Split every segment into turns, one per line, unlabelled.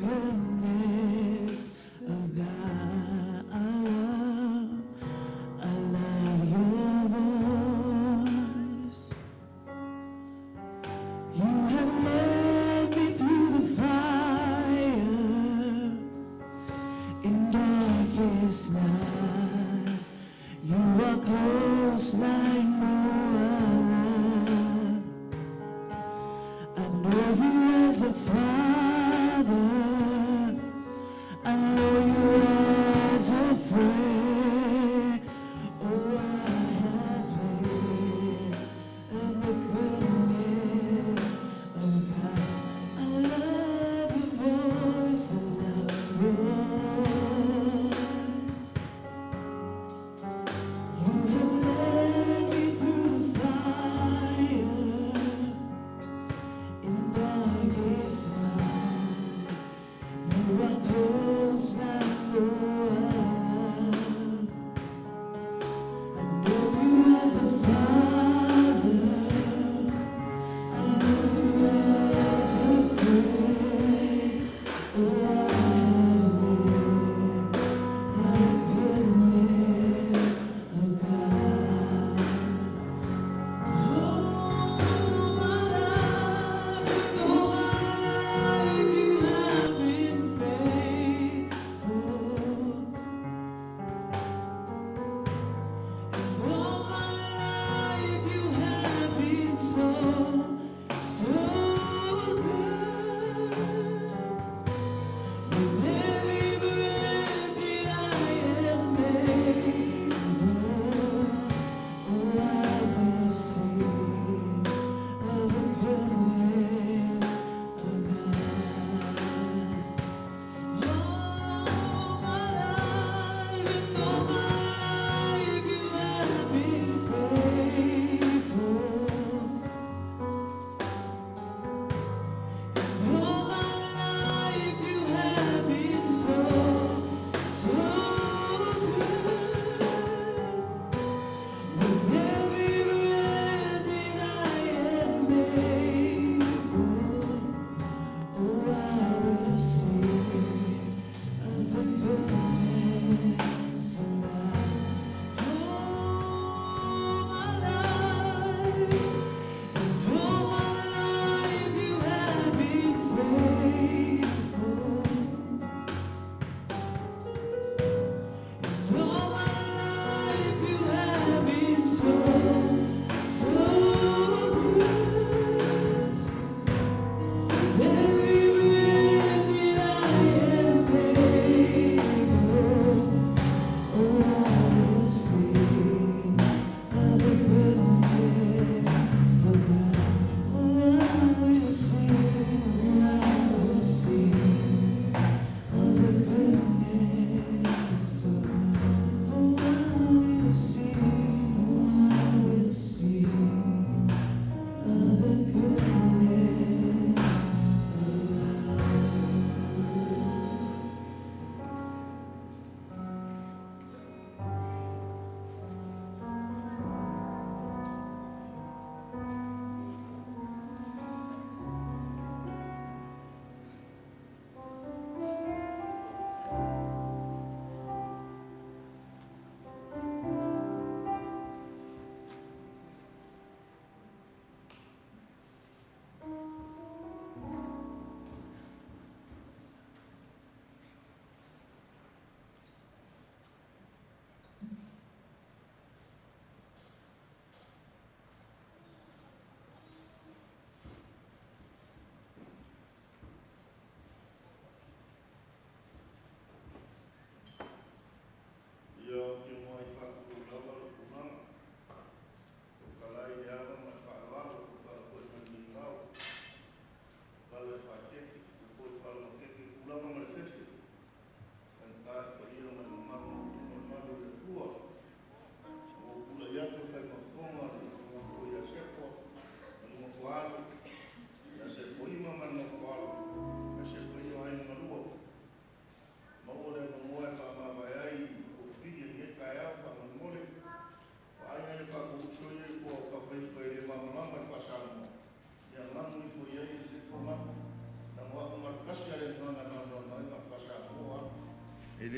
goodness of God. I love your voice. You have led me through the fire in darkest night. You are close like no other. I know you as a father. I know you as a friend. Oh, I have lived in the goodness of God. I love your voice. I love your voice. You have led me through the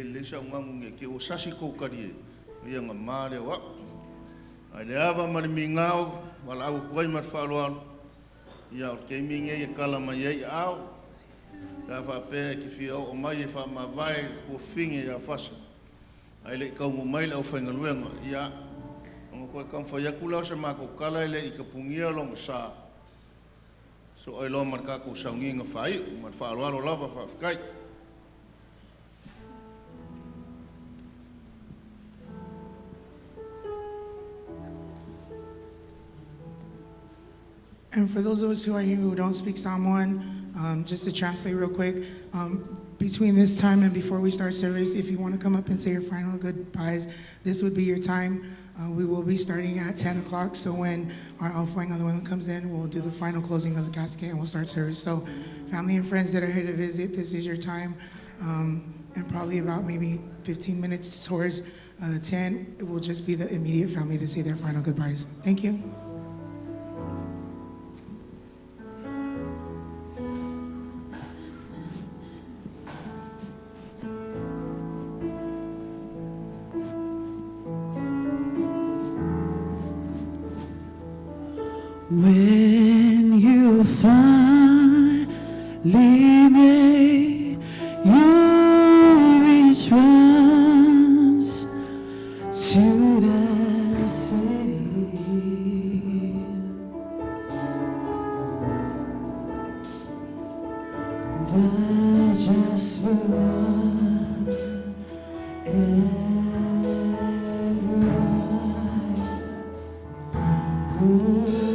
le sa ngangu ke o sasi ko kari ia nga mare wa ai le ava mari mingao wala au kuai mar faaloalo ia o ke minge ia kala mai ai au la fa pe ki fi o mai fa ma vai ko finge ia fasa ai le ka mo mai le fa ngaluenga ia ngo ko kam fa ia kula se ma ko kala le i ka pungia long sa so ai lo marka ko saunginga fai mar faaloalo lava fa kai.
And for those of us who are here who don't speak Samoan, just to translate real quick, between this time and before we start service, if you want to come up and say your final goodbyes, this would be your time. We will be starting at 10 o'clock, so when our outflowing on the women comes in, we'll do the final closing of the casket and we'll start service. So family and friends that are here to visit, this is your time. And probably about maybe 15 minutes towards 10, it will just be the immediate family to say their final goodbyes. Thank you.
When you finally made your entrance to the city, but just for one and bright.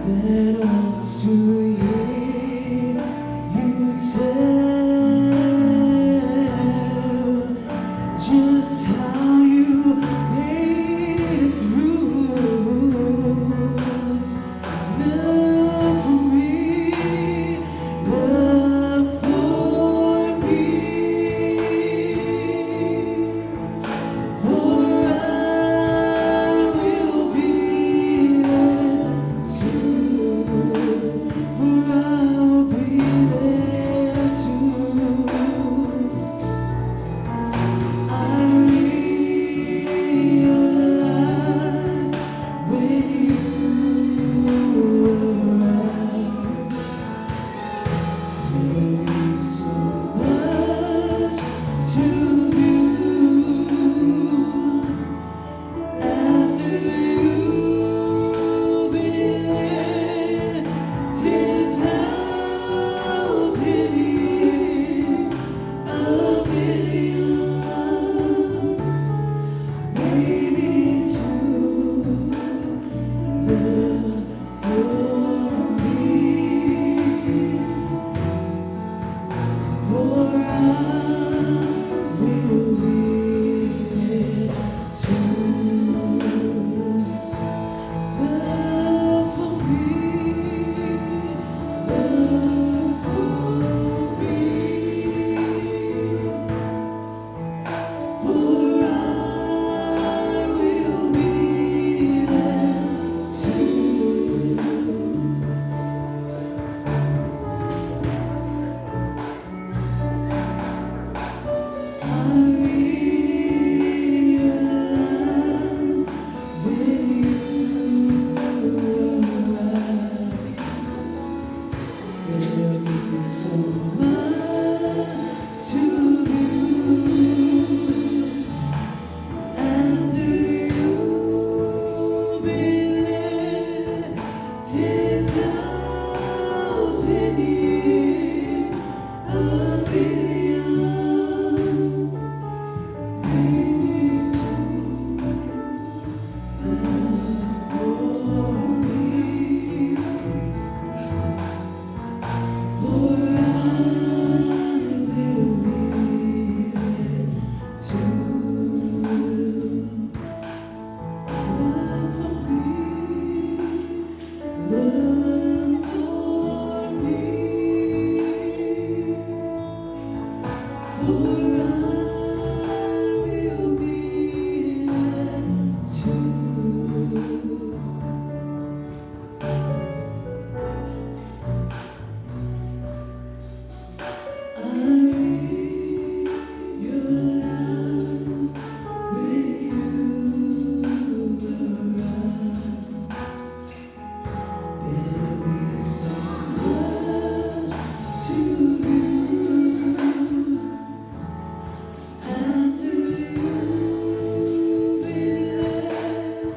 That wants to hear so much to you. After you've been there 10,000 years, a billion, maybe soon, for me. For I will leave it to love for me, love for me. For I will be there too. I read your lines when you arrive. There is so much to you. After you've been there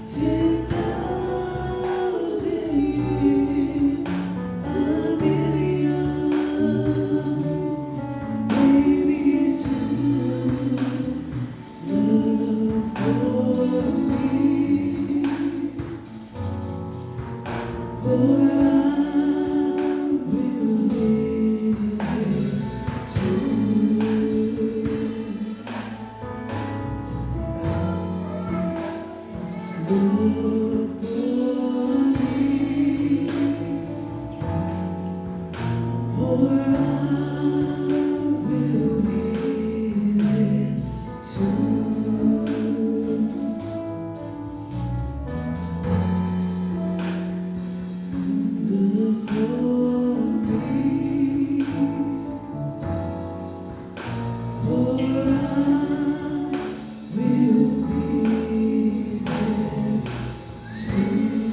10,000 years, a billion, maybe two, love for me. For I will live too. Love for me. For I will live too. Love for me. For I will be there too.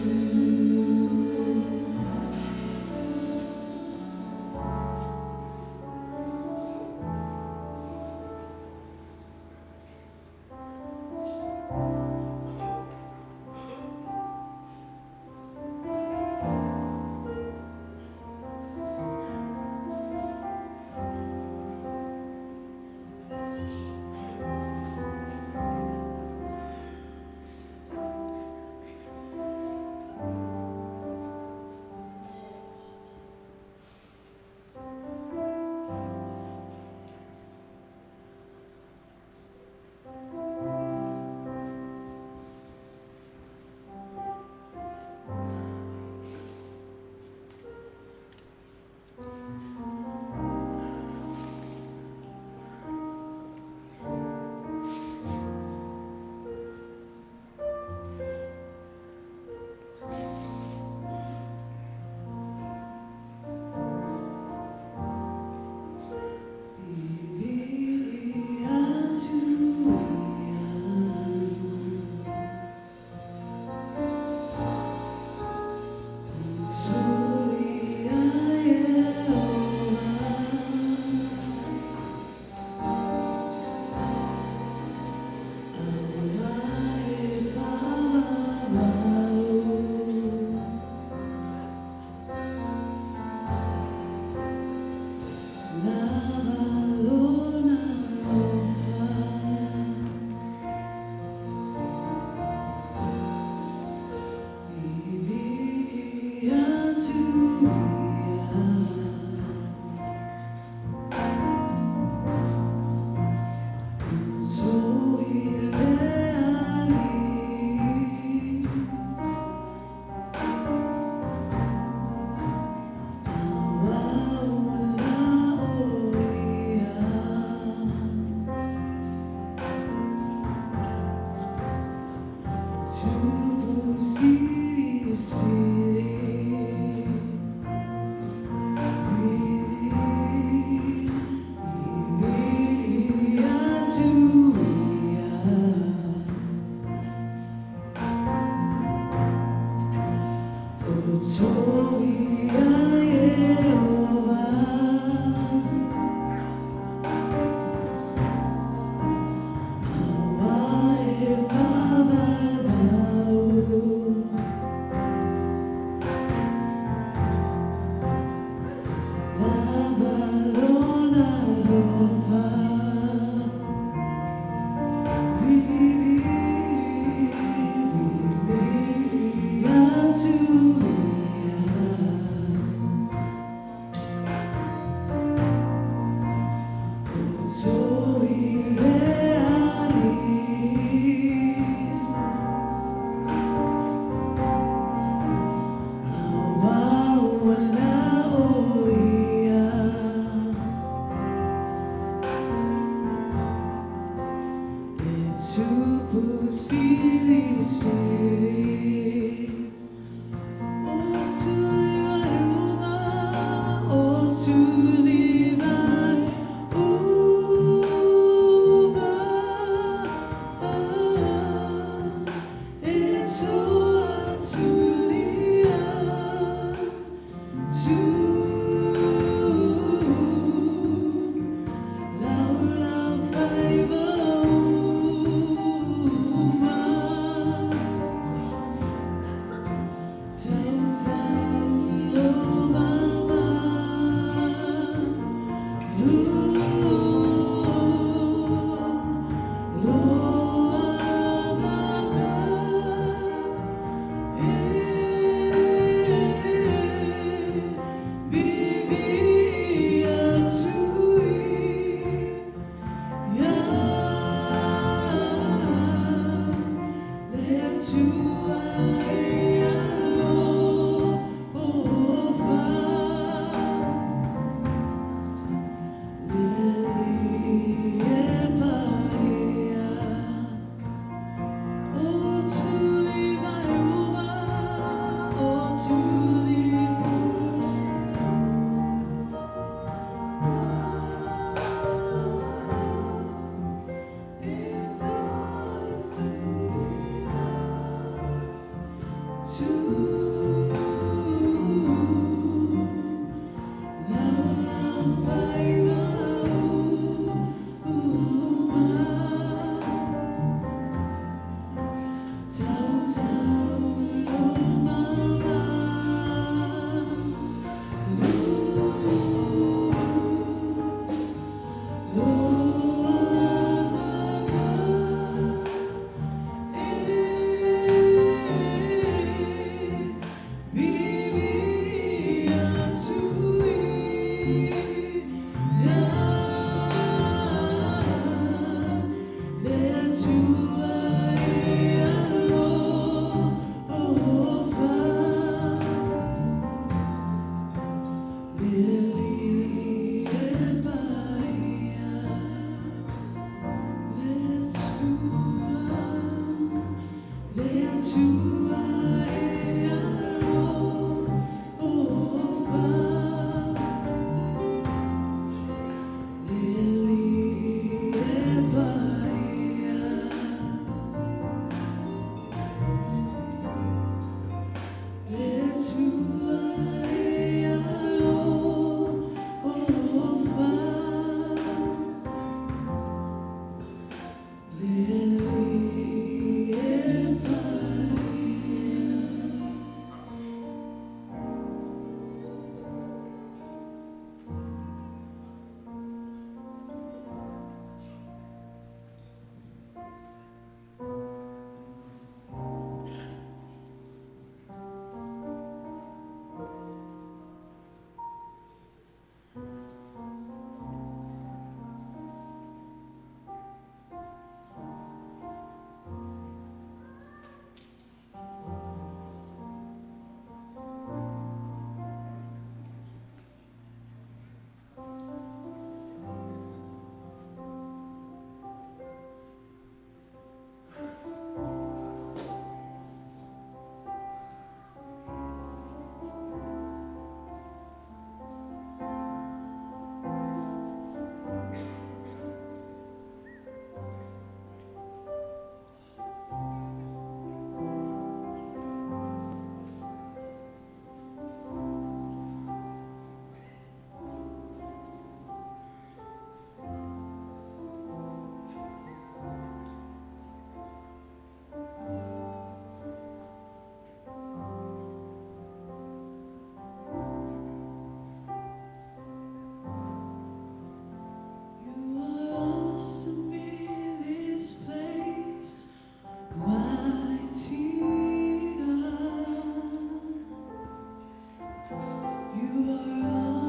You are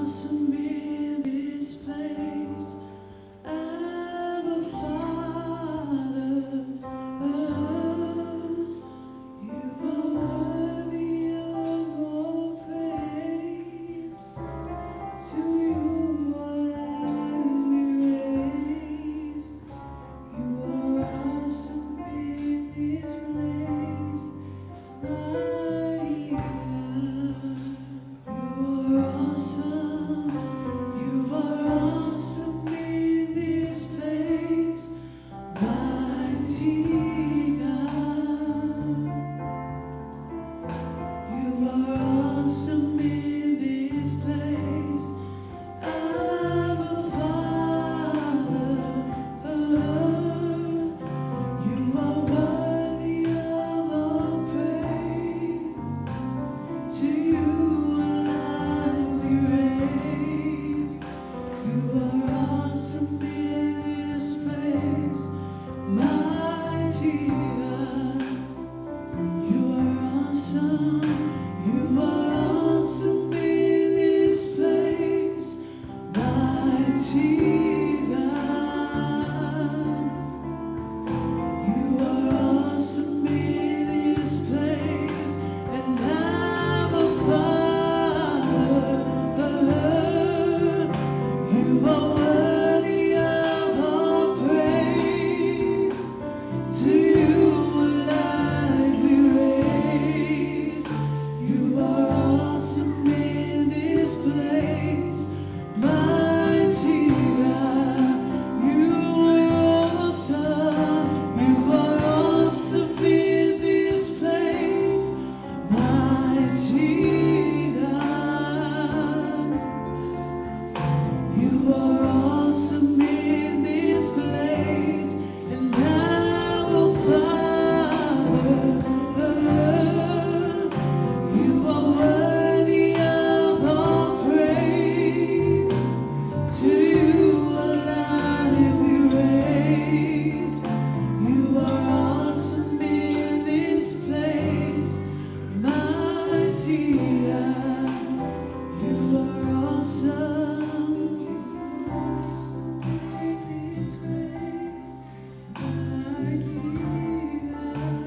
awesome in this place, Abba Father. You are worthy of all praise. To you all I raise. You are awesome in this place, mighty God. You are awesome. You are awesome in this place, mighty God. You are awesome in this place, Abba Father. You are worthy of all praise. To you alive we raise. You are awesome in this place, mighty God. You are awesome. You are awesome in this place, mighty God. You are awesome in this place, and Abba Father. You are worthy of all praise. To you alive we raise. You are awesome in this place, mighty God. You are awesome. You are awesome in this place, mighty God. You are awesome in this place, and Abba Father. You are worthy of all praise. To you alive we raise. You are awesome in this place, mighty God. You are awesome. In this place, mighty God.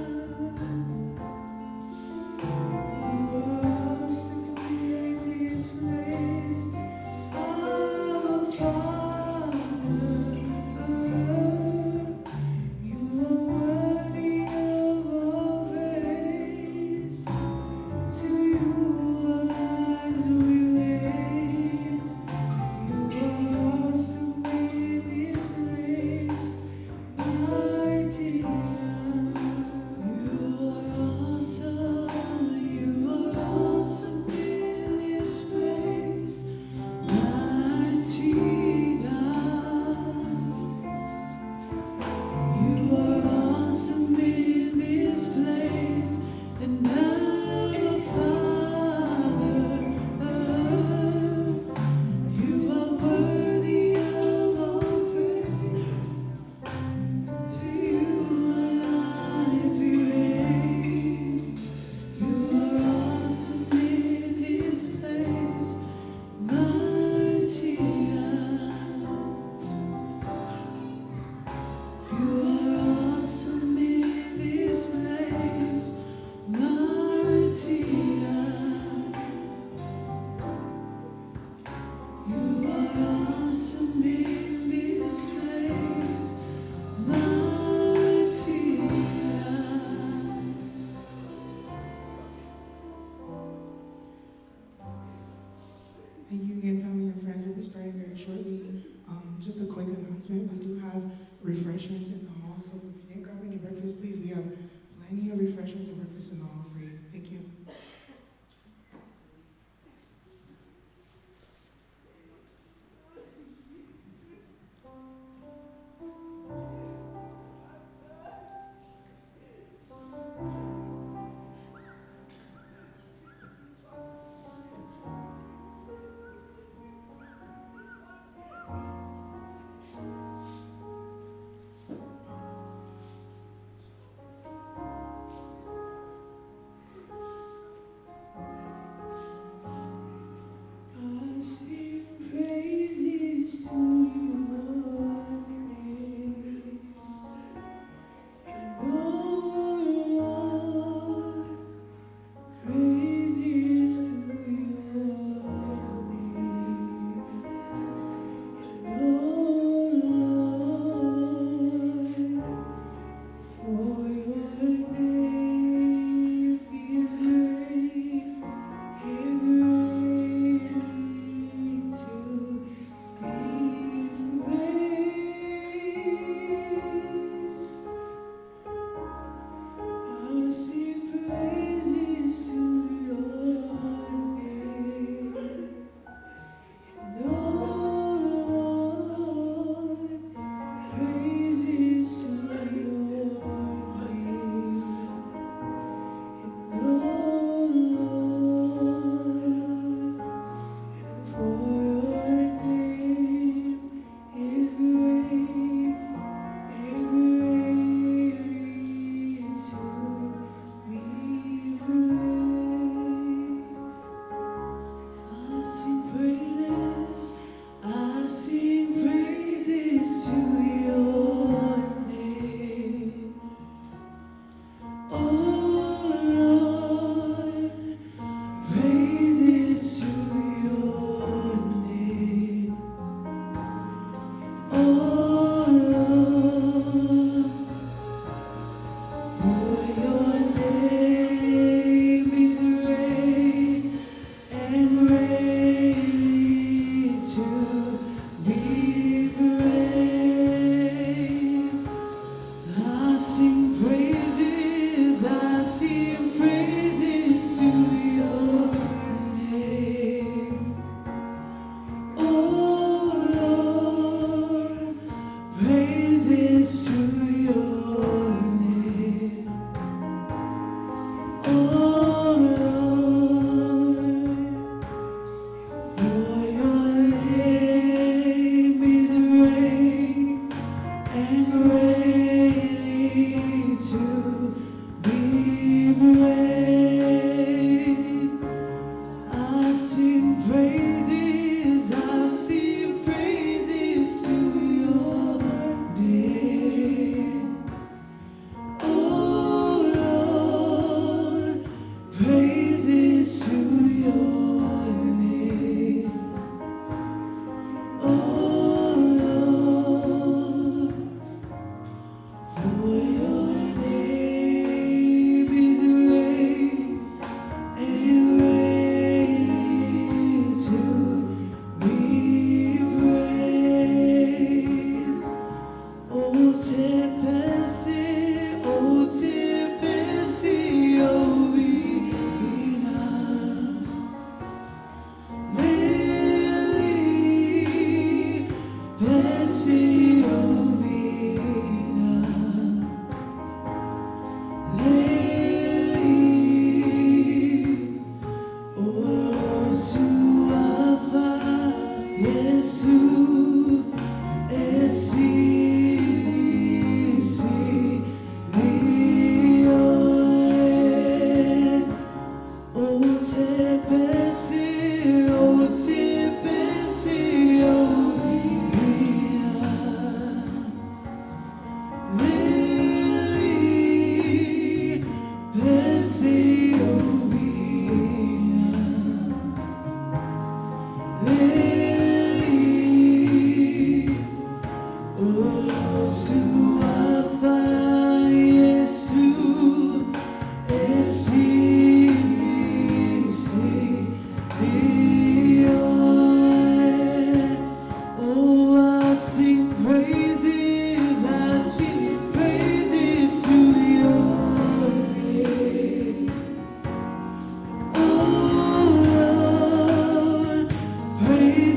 You are awesome in this place, Abba Father. You are worthy of all praise. To you alive we raise. You are awesome in this place, mighty God. You are awesome. You are awesome in this place, mighty God. You are awesome in this place, and Abba Father. You are worthy of all praise. To you alive we raise. You are awesome in this place, mighty God. You are awesome in this place, mighty God. You are awesome in this place, mighty God.
Thank you again, family and friends. We'll be starting very shortly. Just a quick announcement. We do have refreshments in the hall, so if you didn't grab any breakfast, please, we have plenty of refreshments and breakfast in the hall for you. Thank you.
Praise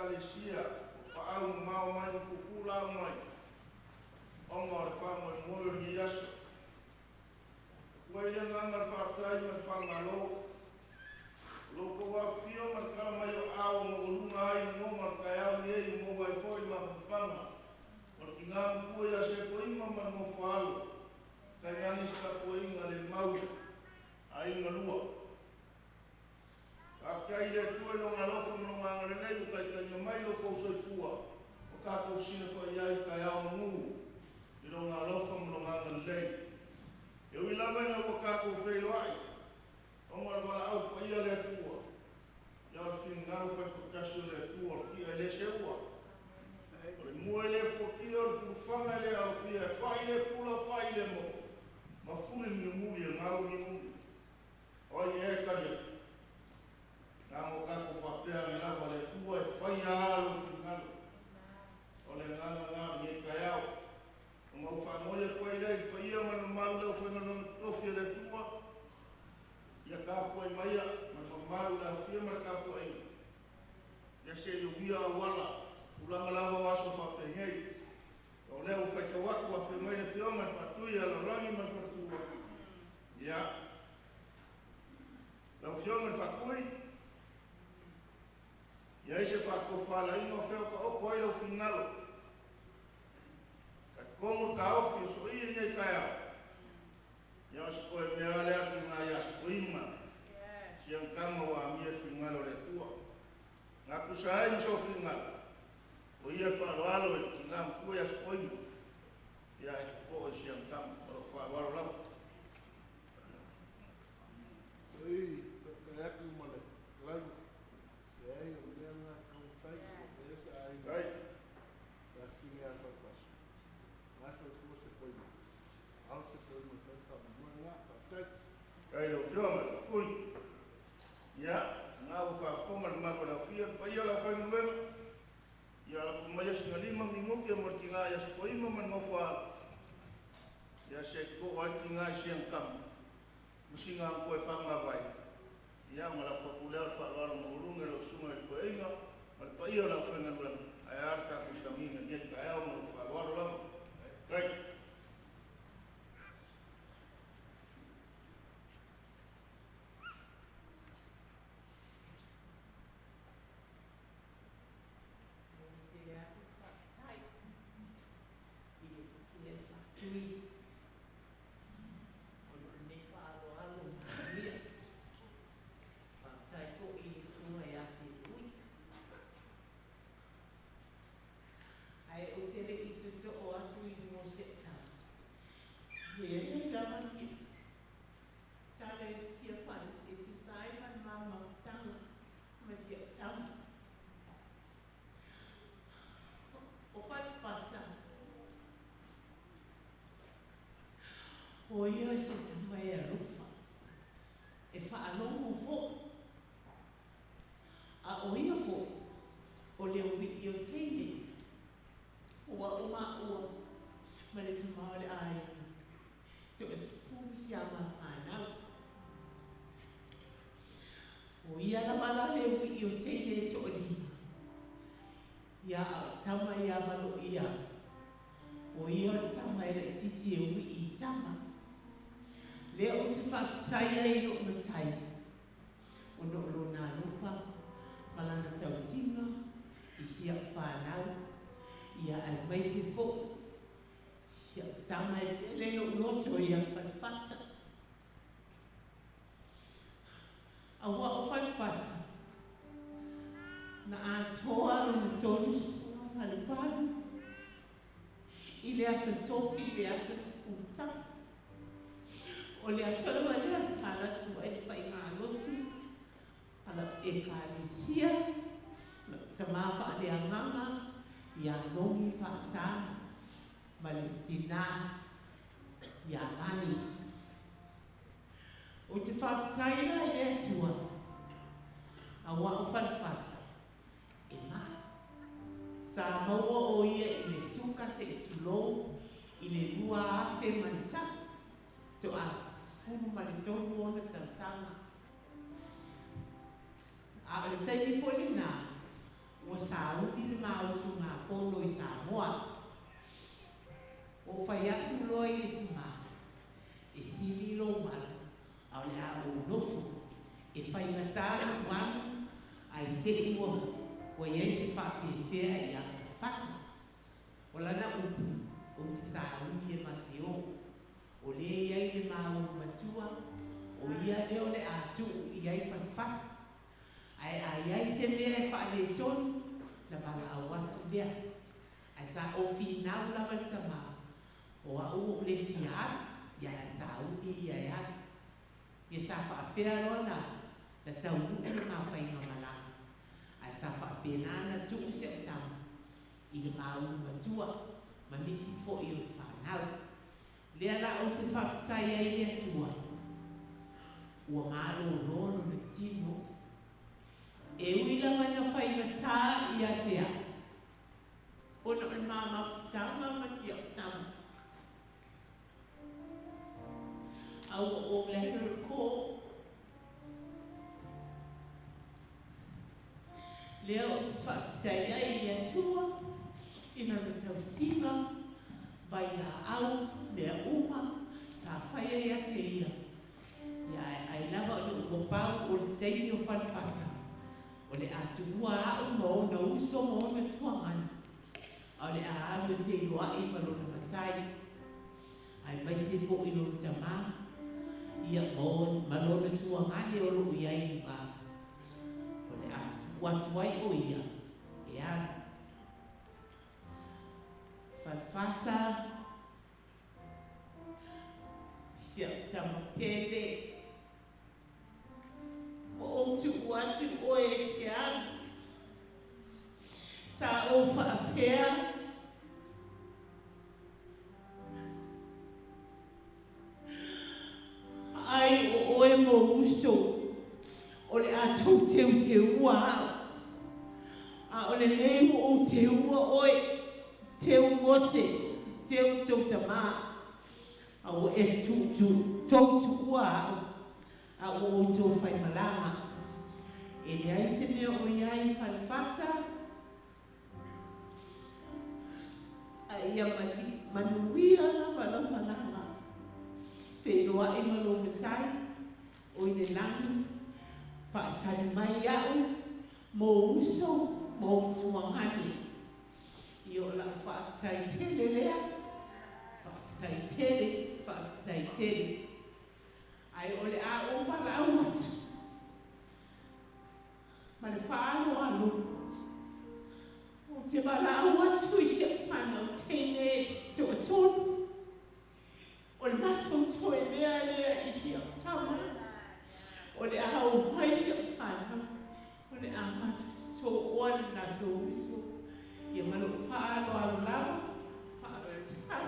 ekalesia whaau mau mai kukula mai onga o le whango i moe ni yaso Wai nganga le whaftai ma le whangalo loko wa fio ma le kala mai o ao mo ulunga ai mo ma le kai au ni ei mo wai foi ma whanga ma le ki ngā mpua ia se poinga ma le mo whaalo kai ngani ska poinga le mau ai ngā lua Afkai le tue no ngā lofa mo ngā ngā lei kai kai ngā mai lo kou soi fua o kākou sina whai ai kai au ngu i lo ngā lofa mo ngā ngā lei E ui lama ina ua kākou whelo ai. Onga le wala au pa ia le atua. Ia le whing ngaro whai kukasio le atua. Ki ai le se ua. O le mua le whokia o le purufanga le au whia. Whai le pula whai le mo. Ma furi ni muli e ngau ni muli. Oi e karia. Ngā mo kākou whapea me lawa le atua e whai a alo whing ngaro. O le nganga ni e kai au. O mau whangoia koe rei, pa ia mana maru leo whanana tofi le tua. Ia kāpua i maia, mana maru leo whia mara kāpua i. Ia se i uia a wala, ulanga lawa waso whapengei. O leo whaika waku a whengai le whionga, whatui a la rangi ma whatua. Ia. Leo whionga whatui. Ia ise whako whala ino wheo ka oko ai leo whinalo. Kongo ka ofi so i nei kai au. Ia se koe mea le atu ngā ia se koima. Siang kama wa mia whingalo le tua. Ngā kusa ai so whingalo. O ia wharoalo e ki ngā mkua ia se koima. Ia e ko o siang kama. O wharoalo lau.
Oi, me aku male. Lai. Sei, o mea ngā kau whai.
Kai.
Ia whingea Falefasa. Acho que você foi algo que foi muito bem lá, tá?
Kai o whionga whakui. Ia, ngā uwha whonga le mako la whia. Pa ia la whainga luema. Ia la whumaya singa lima minguki a mora ki ngā ia se koima man mawha. Ia se ko ai ki ngā siang kama. Musi ngā koe whanga vai. Ia ma la whakulea wharoaro ma urunga lo sunga e koe inga. Ma pa ia la whainga luema. Ai arka kusamina. Ia ka eo ma wharoaro lama. Kai.
O ia se tamai a rufa, e whaalongo fo. A o ia fo, o leo mi i o teine, ua ua, ma le tamau le ai, te o fusi a ma whanau. O ia la mala leo mi i o teine te o lima, ia a tamai a malo ia, o ia le tamai le titi e ui i tama. Leo te whawhitai ai o matai. O no lo nā luwha, malana tau singa, i sia whanau, ia ai maise fo, sia tamai leo loto ia Falefasa. A wa o Falefasa, na a toa no tonu Falefasa, i le asa tofi, i le asa futa. O le asolo wa le asala tu e whai ngā lotu, ala e kālisia, ta mawha le anganga, i a nongi whaasa, ma le tina, i a ngani. O te whawhitaira e le atua, a wa o Falefasa, e ma. Sa maua o ia i le suka se e tulou, i le lua afe manitas, to a fulu ma le tonu ona tautanga. A le taimi foli nā, ua sa mausu ngā polo I Samoa. O whai atu loa I le tima. E siri lo malu. Au le a o nofu. E whai matara wanu. Ai te iwa. Wa iei se whapewhea I a Falefasa. O lana upu. O te sa umi e mateo. O le iei le mau matua. O ia leo le atu I ai Falefasa. Ai ai se mea e whaale tonu. Na pala au watu lea. Ai sa o finau lava le tamau. O au o le fiar. Ia e sa umi ia e ana. Ia sa whaapea rona. Na tau nuku ngā whainga malanga. Ai sa whaapea nana tuku se o tamu. I le mau matua. Ma misi fo I o whanau. Lea la o te whaftai ai le atua. Ua ngāro lono na tino. E uila mana whai matā I a te a. Ona o māma whutama masi o tamu. Au o leher ko. Lea o te whaftai ai le atua. Ina na tau sima. Vai na au, mea uma. Sa whai ai a te ia. Ia ai lava o le pau o le teini o Falefasa. O le atua au ma ona uso ma ona tuangana. O le a alu te iloai ma lona matai. Ai mai se fo I lona tamā. Ia ma lona tuangane o lo iai ma. O le atua tuai o ia. E ana. Falefasa. Sia tamapele. O tu watu o e te anu. Sa o whaapea. Ai o e mo uso. O le atou te ua au. A o le leimu o te ua oi. Te uose. Te utou tamā. A o e tautu ua au. A o tō whai malanga. E le aise mea o iai Falefasa. A ia manuia na wala malanga. Whenua e malo matai. O i le langi. Whaatari mai au. Mo uso. Mo tuangani. I o la whaafitai tele lea. Whaafitai tele. Ai ole a o wala au atu. Ma le whaano alo. O te wala au atu I se whanau tene to a tonu. O le matou toe mea lea I se au tama. O le a au mai se whanau. O le a matou to oana na to uso. Ia malo whaano alo lawa. Whaano e tau.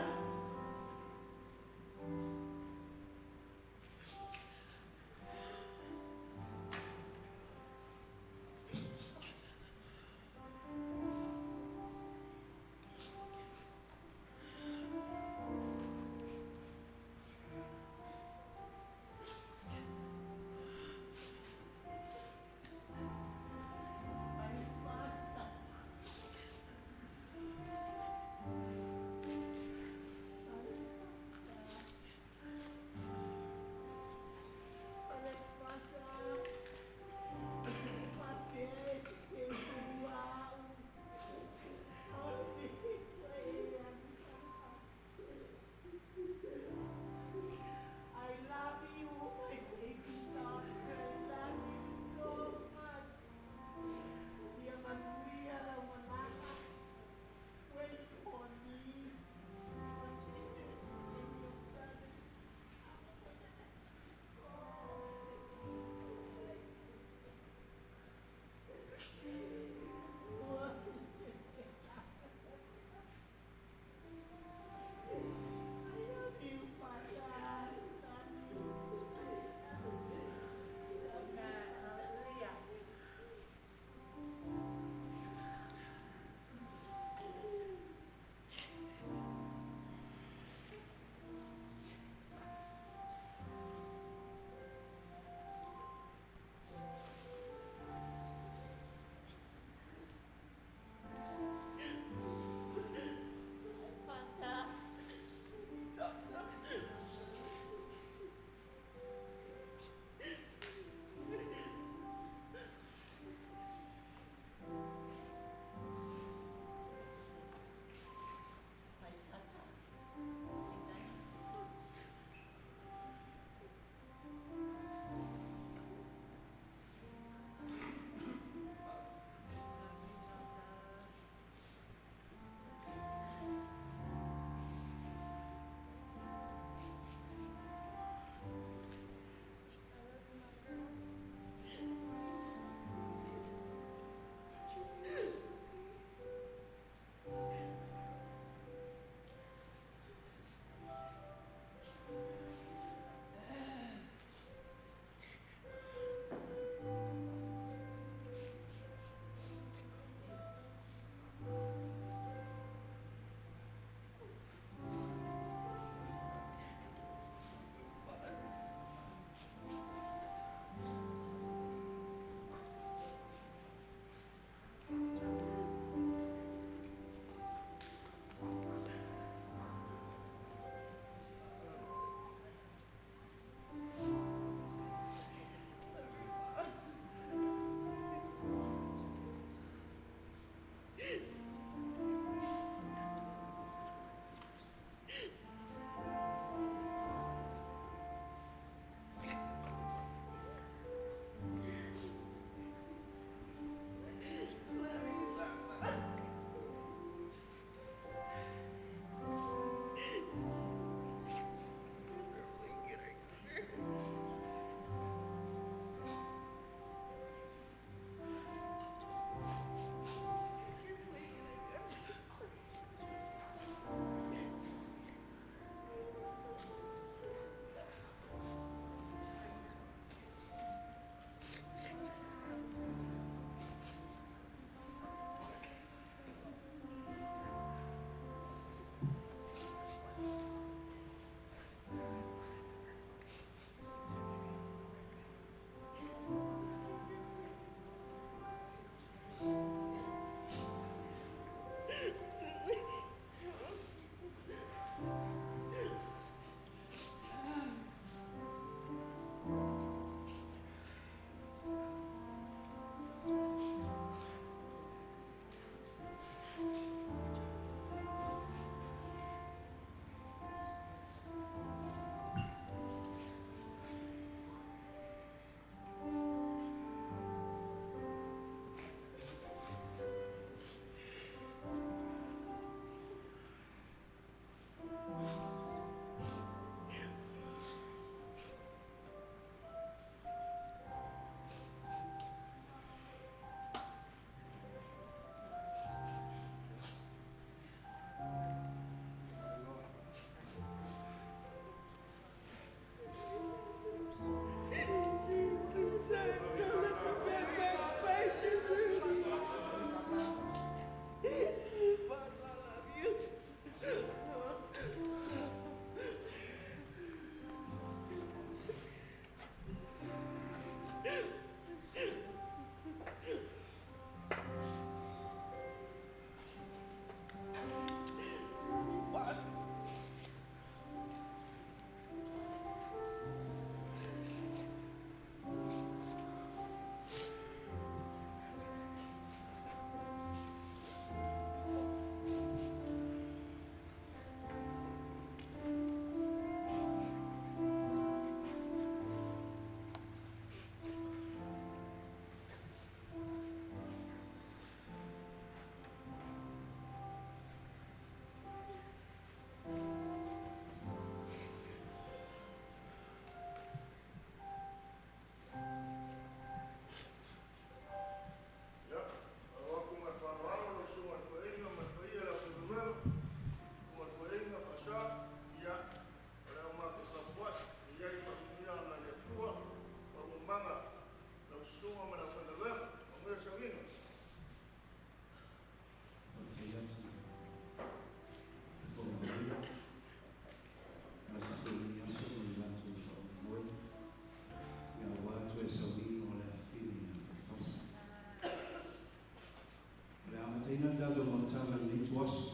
Taina dazo mafutanga ni tuwasu.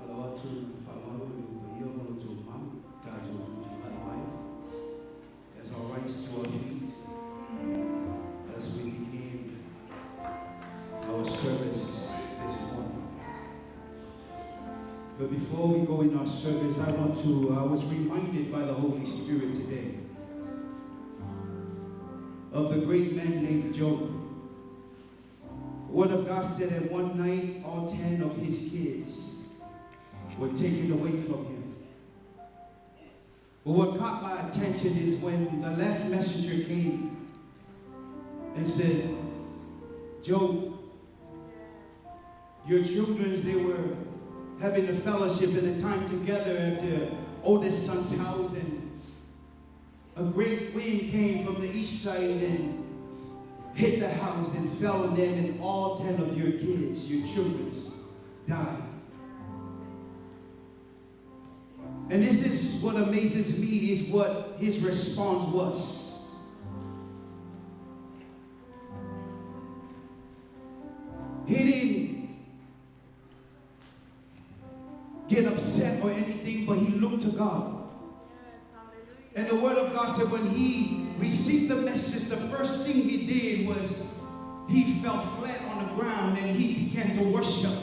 Ala watu whalawaru ni umaia malo to mam, tato tuji mai. As our rise to our feet, as we begin our service this morning. But before we go in our service, I was reminded by the Holy Spirit today of the great man named Job. The Word of God said that one night all 10 of his kids were taken away from him. But what caught my attention is when the last messenger came and said, Job, your children, they were having a fellowship and a time together at their oldest son's house, and a great wind came from the east side and hit the house and fell on them, and all 10 of your kids, your children, died. And this is what amazes me, is what his response was. He didn't get upset or anything, but he looked to God. And the Word of God said when he received the message, the first thing he did was he fell flat on the ground and he began to worship.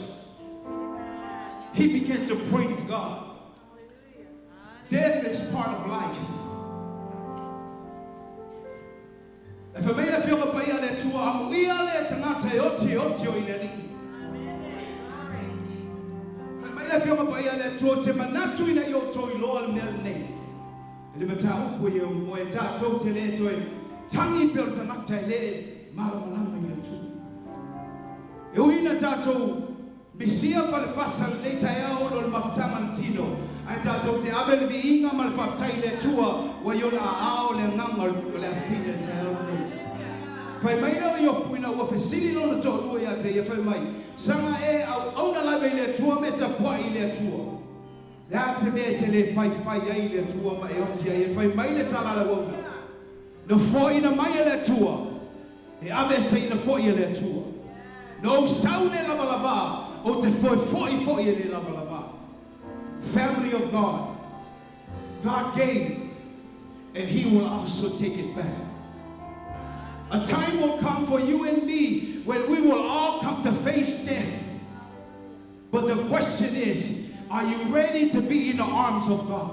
He began to praise God. Death is part of life. If a man feel a paya le tua, we are le tangata oti inani. If a man feel a paya le tua, te manatu ina yoto ilo nelne. Le matau ko yo moeta to tele to tangi built tangata le maramalanga ina tu. Ewina tato bisia falefasa le tayo lo maftamantino. Ai tato te abel vi inga malfaftai le tua wa yo na ao le ngangal le fina tayo. Fai mai no yo puina wa fesili no to ro ya te fai mai. Sanga e au na la le tua meta kwa ile tua. Ya te me te le fai ai le tua mai o tia e fai mai le tala la wona. No foi na mai le tua. E ave sei na foi le tua. No saune la lava o te foi le lava. Family of God. God gave and he will also take it back. A time will come for you and me when we will all come to face death. But the question is, are you ready to be in the arms of God?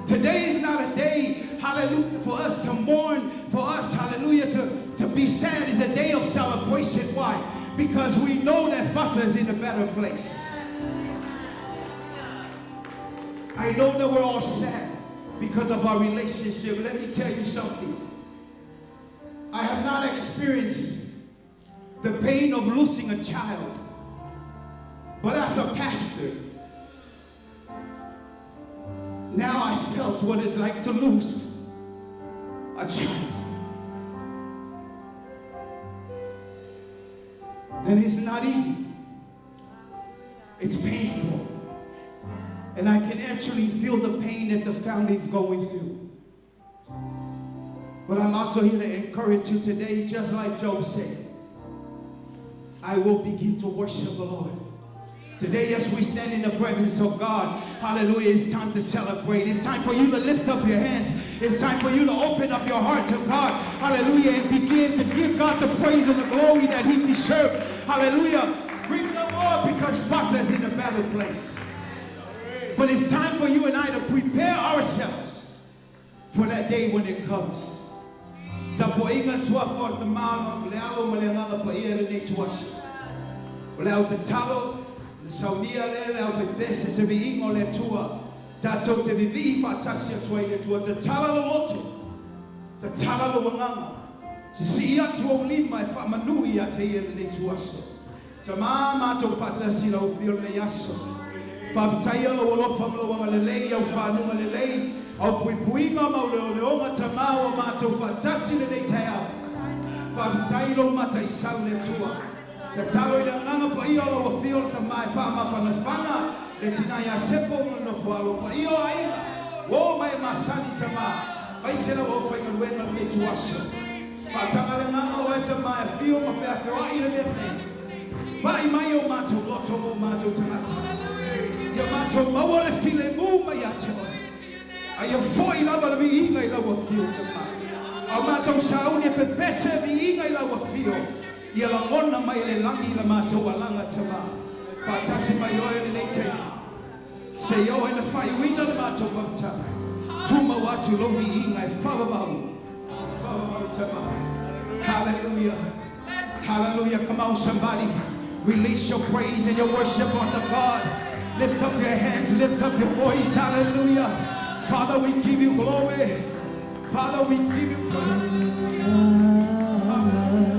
Today is not a day, hallelujah, for us to mourn, for us, hallelujah, to be sad. It's a day of celebration. Why? Because we know that Fasa is in a better place. I know that we're all sad because of our relationship. Let me tell you something. I have not experienced the pain of losing a child. But as a pastor, now I felt what it's like to lose a child. And it's not easy. It's painful. And I can actually feel the pain that the family is going through. But I'm also here to encourage you today, just like Job said, I will begin to worship the Lord. Today, as we stand in the presence of God, hallelujah, it's time to celebrate. It's time for you to lift up your hands. It's time for you to open up your heart to God, hallelujah, and begin to give God the praise and the glory that he deserves. Hallelujah. Bring the Lord, because Fasa is in a better place. But it's time for you and I to prepare ourselves for that day when it comes. Saudia le au fe bese se vi ingo le tua tato te vivi fa tasia tua le tua te tala lo moto te tala lo ngama se si ia tu o lima e fa manui a te ele le tua so te mama to fa tasi lo fio le yaso fa taia lo lo fa lo wa le le au fa no le le au pui pui nga ma le o ma te ma ma to fa tasi le taia fa taia lo ma tai sa le tua. Te talo i le nganga pa i alo wa fio ta mai wha ma whana le tina ia sepo no fualo pa i o aina o mai masani ta ma mai sera o whainga luenga me tuaso Patangale ngā o e te mai whio ma whea whio ai le nei. Pai mai o mātou loto o mātou tangata. Ia mātou maua le while mū mai ate oi. A ia fwoi lawa le vi inga I lawa whio te mai. A mātou sauni e pepese vi inga I lawa whio. Ia la ngona mai le langi la mātou alanga te mai. Patasi mai oe le nei te. Se yo e na whai wina le mātou wafta. Tuma watu longi inga e whawabau. Hallelujah. Hallelujah. Come on, somebody. Release your praise and your worship unto God. Lift up your hands. Lift up your voice. Hallelujah. Father, we give you glory. Father, we give you praise. Hallelujah.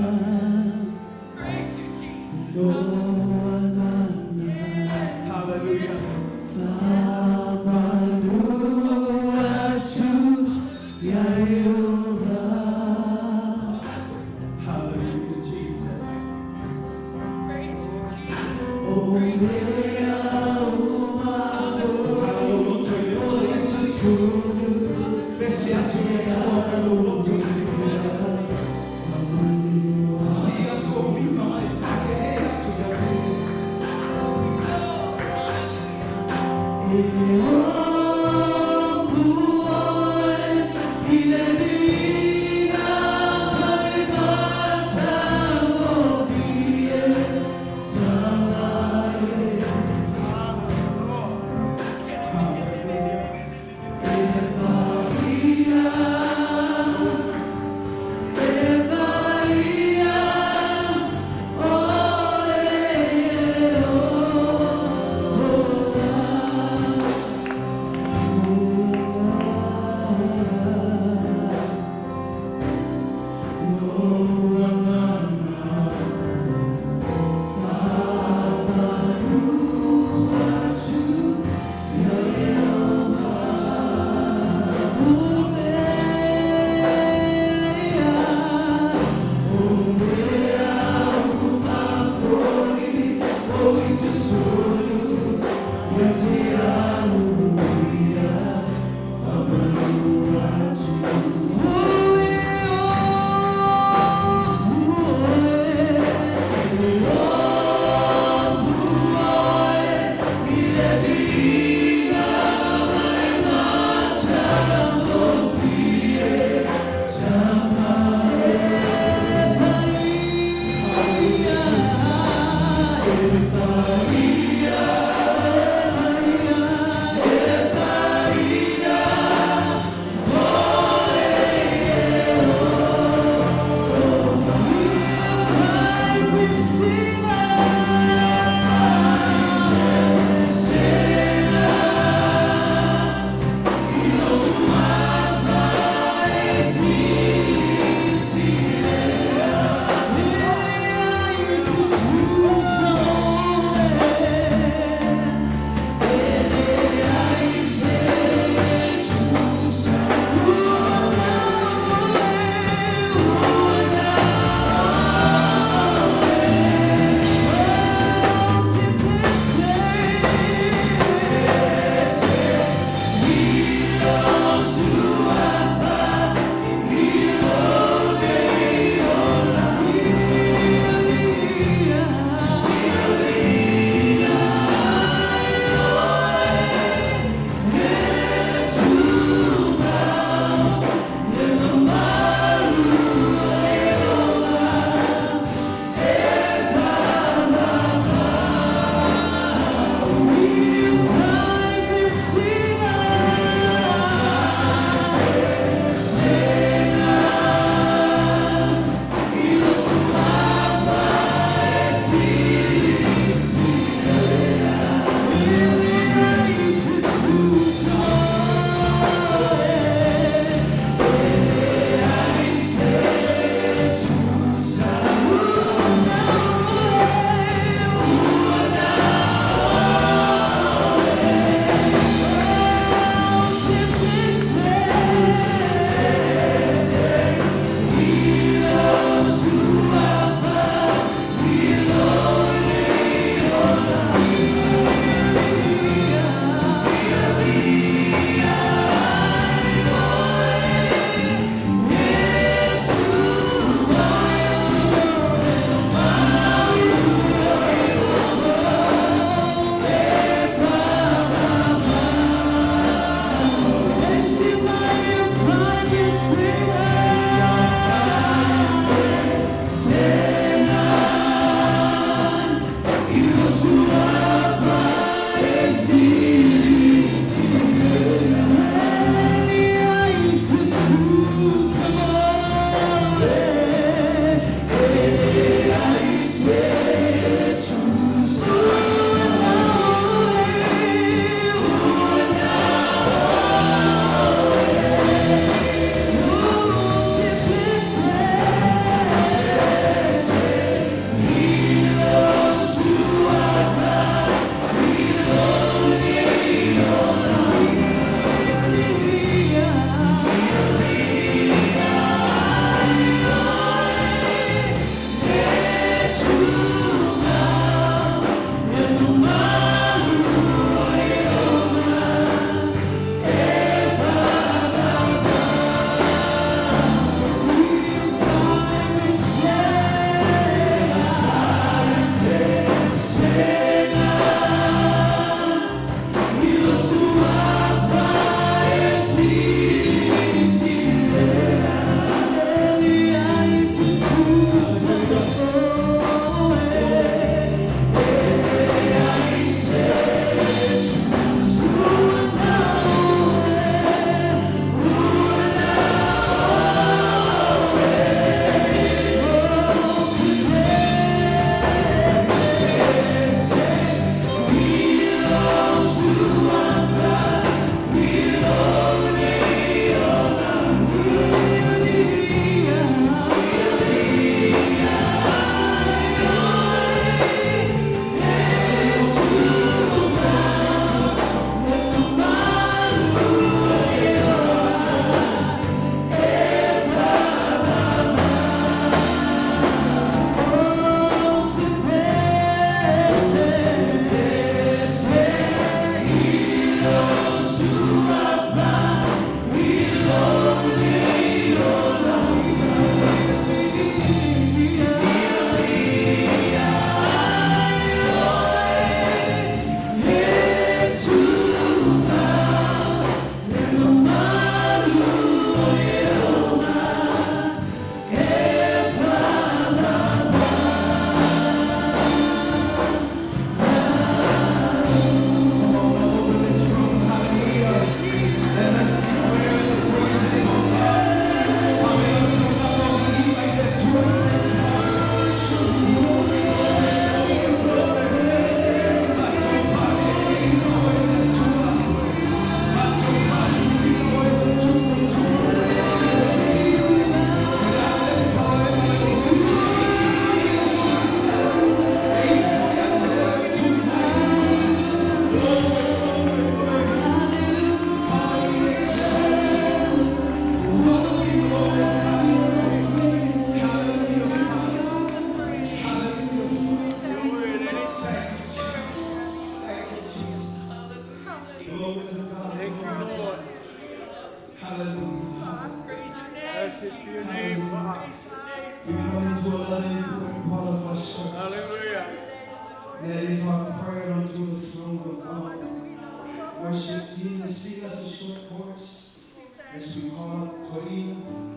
as we call Toina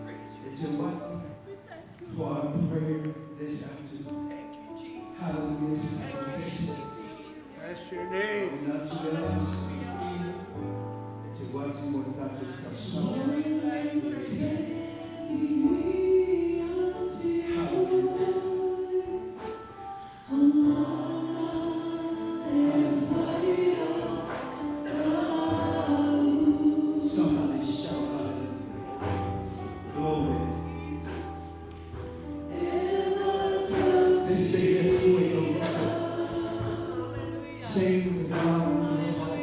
and Tewati for our prayer this afternoon. Hallelujah.
That's your name.
Not to dance. Tewati for the Somebody shout hallelujah. Glory. They say that's the way of God. Sing to God with your heart.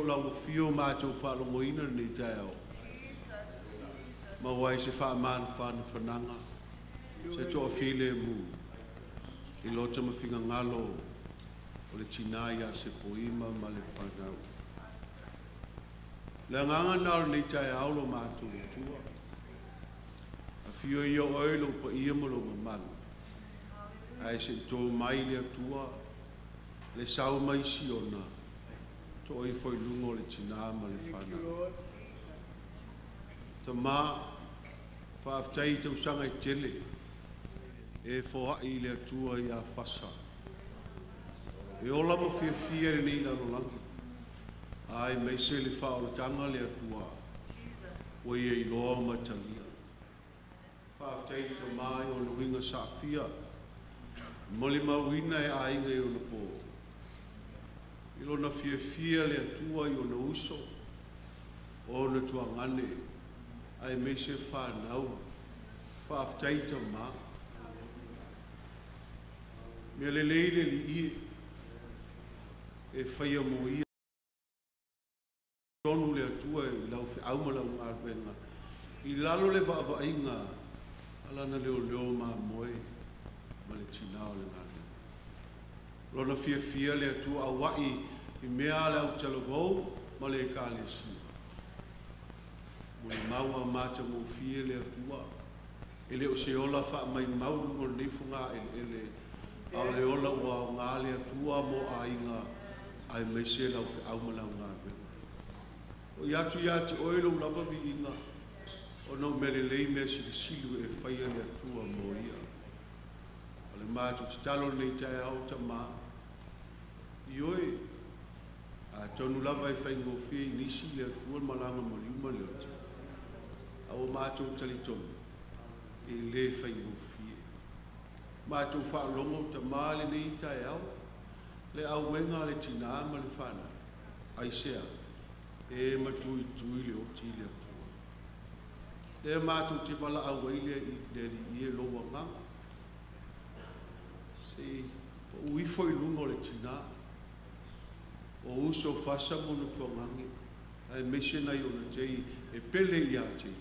Lau fio mātou whaalongoina ni te ao. Ma wai se whaamana whananga. Se toa while mu. I lota ma whinga ngalo o le tinaia se poima ma le whanau. Le nganga nao ni te ao lo mātou tua. A fio i o oilo pa ia mo lo mamana. Ai se tō mai le tua. Le sau mai si o na. To i foi lungo le tina ma le whana. Ta mā, whaaftai tau sanga i tele, e whoa i le atua i a whasa. E ola ma fia fia ni na no langi. Ai mei se le whao le tanga le atua, o i e loa ma talia. Whaaftai ta mā i o na winga sa fia, moli mawina e ainga i o na po. Ilo na fia le atua i o na uso, o na tuangane, ai me se whanau, whaaftai ta mā. Mea le leile li i e whaia mo ia. Tonu le atua I lau whi aumala ngā ruenga. I lalo le wa inga alana leo mā moe ma le tinao le ngā ruenga. Rona fia le atua a wai I mea le au talo vau ma le ka le si. Mo le maua mata mo fia le atua. E le o se ola wha mai mau mo nifunga ele a le ola ua ngā le atua mo a inga ai mai se lau whi aumala ngā ruenga. O yatu oilo lava vi inga o no mele lei me silu e whaia le atua mo ia. O le mātu te talo nei tai au ta mā. I oi, a tonu lava e whai ngō whia I nisi le atua malanga mo liuma le ota. A o mātu tali tonu e le whai ngō whia. Mātu wha longo ta mā le nei tai au. Le au wenga le tina ma le whana. Ai sea. E matui le o ti le atua. Le mātou te wala au waile I le loa nganga. Se o uifo I lungo le tina. O uso fasa monu po ngangi. Ai mese nai o na tei e pele I a tei.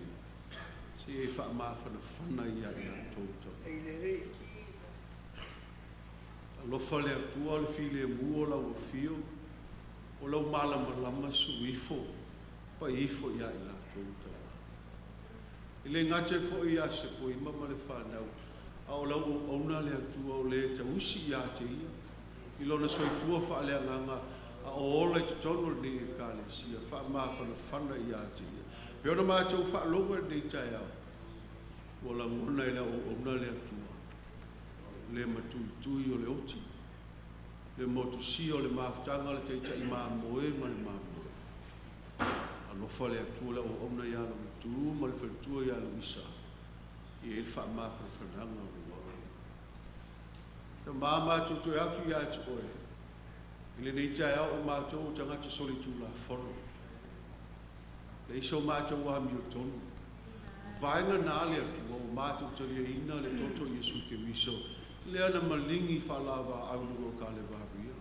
Se e wha mawhana whana I a ina tōtau. Alofa le atua le file mua la o fio. O lau malama su ifo, pa ifo ia I la tōtau. I le ngate fo ia se po I mama le whanau, a o lau o ona le atua o le ta usi ia te ia. I lona soifua wha le anganga, a o ola I te tono le ka le sia, wha mawhana whana ia te ia. Peona mātou wha logo le tai au, o la ngona I la o ona le atua, le matui o le oti. Le motu si o le mafutanga le teita I maa moe ma le maa moe. Alofa le atua le o ona ia lo mitu ma le whatua ia lo isa. I e wha maa le whananga o le wanga. Ta maa mātou toi atu ia te oe. I le nei tai au o mātou o tangata solitu la whono. Le iso mātou wa mi o tonu. Vaenga nā le atua o mātou talia ina le toto Yesu ke miso. Lea na malingi whalawa aunuro ka le wāwia.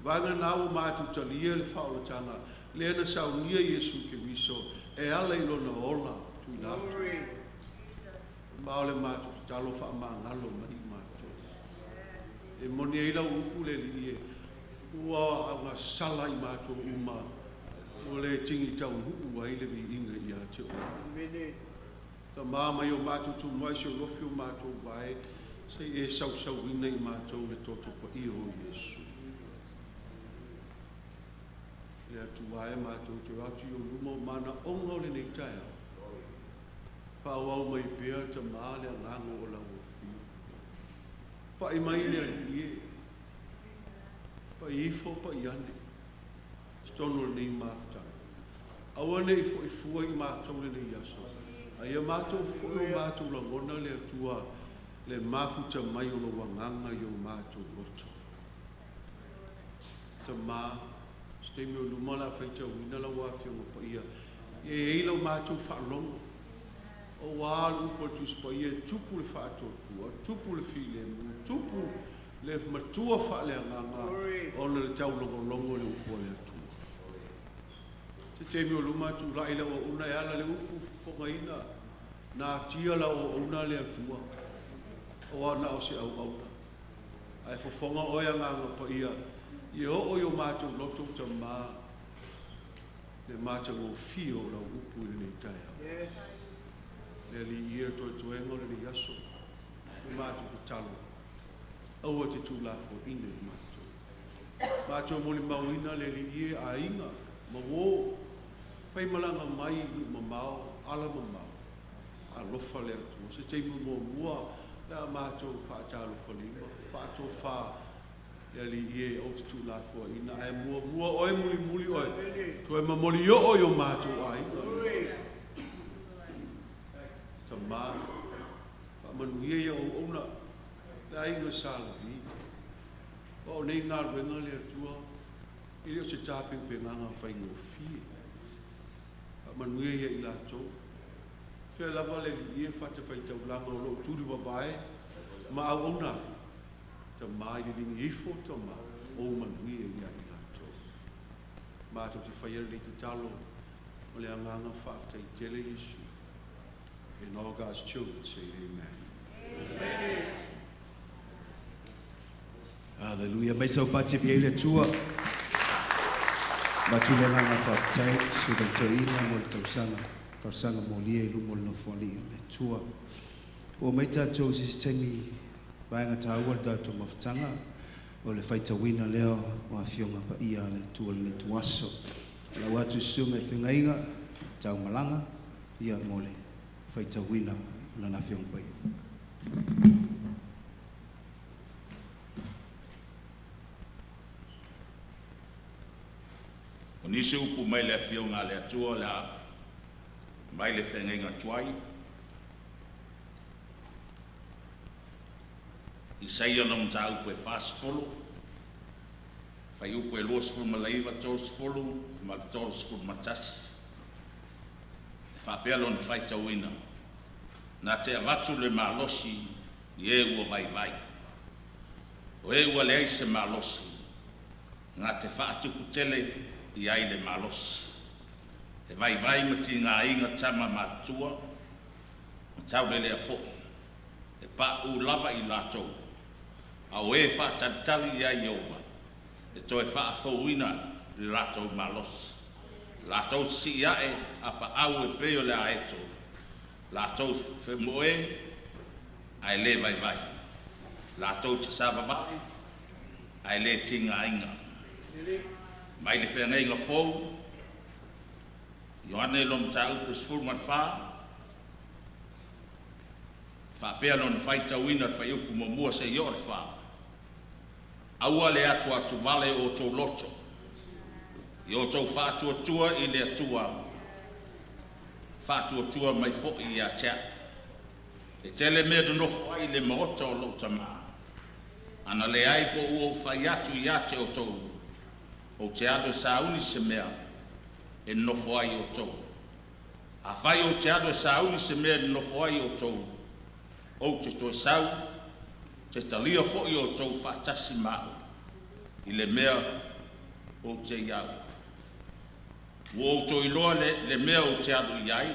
Vanga nāu mātu talia le whaolatanga, lea na saunia Yesu ke miso, e ala I lona ola tui nātu. Mao le mātu talo wha maa ngalo mai mātu. E moni eila upu le li e, ua anga sala I mātu uma, o le tingi tau hupu wa ile vi inga I a te o. Ta māma I o mātu tu mai se o rofi o mātu wae, se e sau ina I mātou le toto pa I o Yesu. Le atu wae mātou te atu I o luma o mana onga o le nei tai au. Whao au mai pēr ta mā le angango o lau o whiu. Pa I mai le ali e. Pa I ifo pa I ane. Stono le nei mātanga. Awane I fo I fua I mātou le nei aso. Aia mātou fo I mātou la ngona le atua le mafuta mai o lo wanganga I o mātou roto. Ta mā, ste mi o lumala whaita wina la wāwhia mo pa ia. E eila o mātou whaalongo. O wālu upo tus pa ia tupu le whaatotua, tupu le while mu, tupu le matua whaale anganga o le tau longo le upo le atua. Te mi o lumatu la ila o una e ala le upu whangaina na tia la o una le atua. O ana o se au auna. Ai fofonga oia nganga pa ia. I o o mātou loto ta mā. Le mātou o fio la upu I nei tai au. Le li ia toi toenga le li aso. Le mātou te talo. Aua te tūlafo ina I mātou. Mātou moli mauina le li ia a inga. Ma wō. Whai malanga mai ma mau. Ala ma mau. A lofa le atu. Se teimu mua. La mātou whaatalo whalima, whaatou wha le li ie o te tūlafo ina, ai mua oe muli oe, tu e mamoli o oi o mātou ai. Ta mā, whaamanuia ia o ona, le ainga salavi, o nei ngā ruenga le atua, I leo se tāping pe nganga whaingo fie. Whaamanuia ia I lātou, Fea lava le ia whate whaitaulanga o lo tūri wawae, ma au ona, ta mai li lingi ifo ta ma o manui e ia i lato. Ma ta te whaiera ni te talo, o le anganga whafta i tele Yesu. And all God's children say amen. Amen.
Hallelujah. Mai sau pati pia ile tua. Matu le nganga whaftai, suda toina mo le tausanga mo lia ilu mo le nofoli le tua. O mai tātou sistemi vaenga tāua le tātou mawhatanga, o le whaitawina leo o a fionga pa ia le tua le tuaso. La watu sunga e whingainga, tau malanga, ia mo le whaitawina na na fionga pa ia.
O nisi upu mai le fionga le atua le mai le whengenga tuai. I saia na mta upu e whasfolo. Whai upu e loas fulu malaiva tōs fulu, ma tōs fulu matasi. Whapea lona whaitawina. Nā te avatu le malosi i e ua vai vai. O e ua le aise malosi. Ngā te whaatuku tele i ai le malosi. E vai vai mati ngā inga tama matua. Tau le lea foki. E pa u lava i lātou. A o e whaatantali i ai owa. E toi whaafouina i lātou malosi. Lātou si ae apa au e peo le aeto. Lātou whemoe ai le vai vai. Lātou te sava vai ai le tinga inga. Mai le whenga inga fou. Ioane lom ta upus fulman wha. Whapea lon whaita wina whai upu mo mua se ior wha. Aua le atu vale o tō loto. I o tō whātua tua i le atua. Whātua tua mai fo i a tia. E tele mea de nofo ai le maota o lo tama. Ana le ai po ua whai atu i ate o tō. O te ado sa uni se mea. E nofo ai o tō. A whai o te ado sa uni se mea e nofo ai o tō. O te tō sau. Te talia fo i o tō whātasi mao. I le mea o te iau. Ua o tō iloa le mea o te adu iai.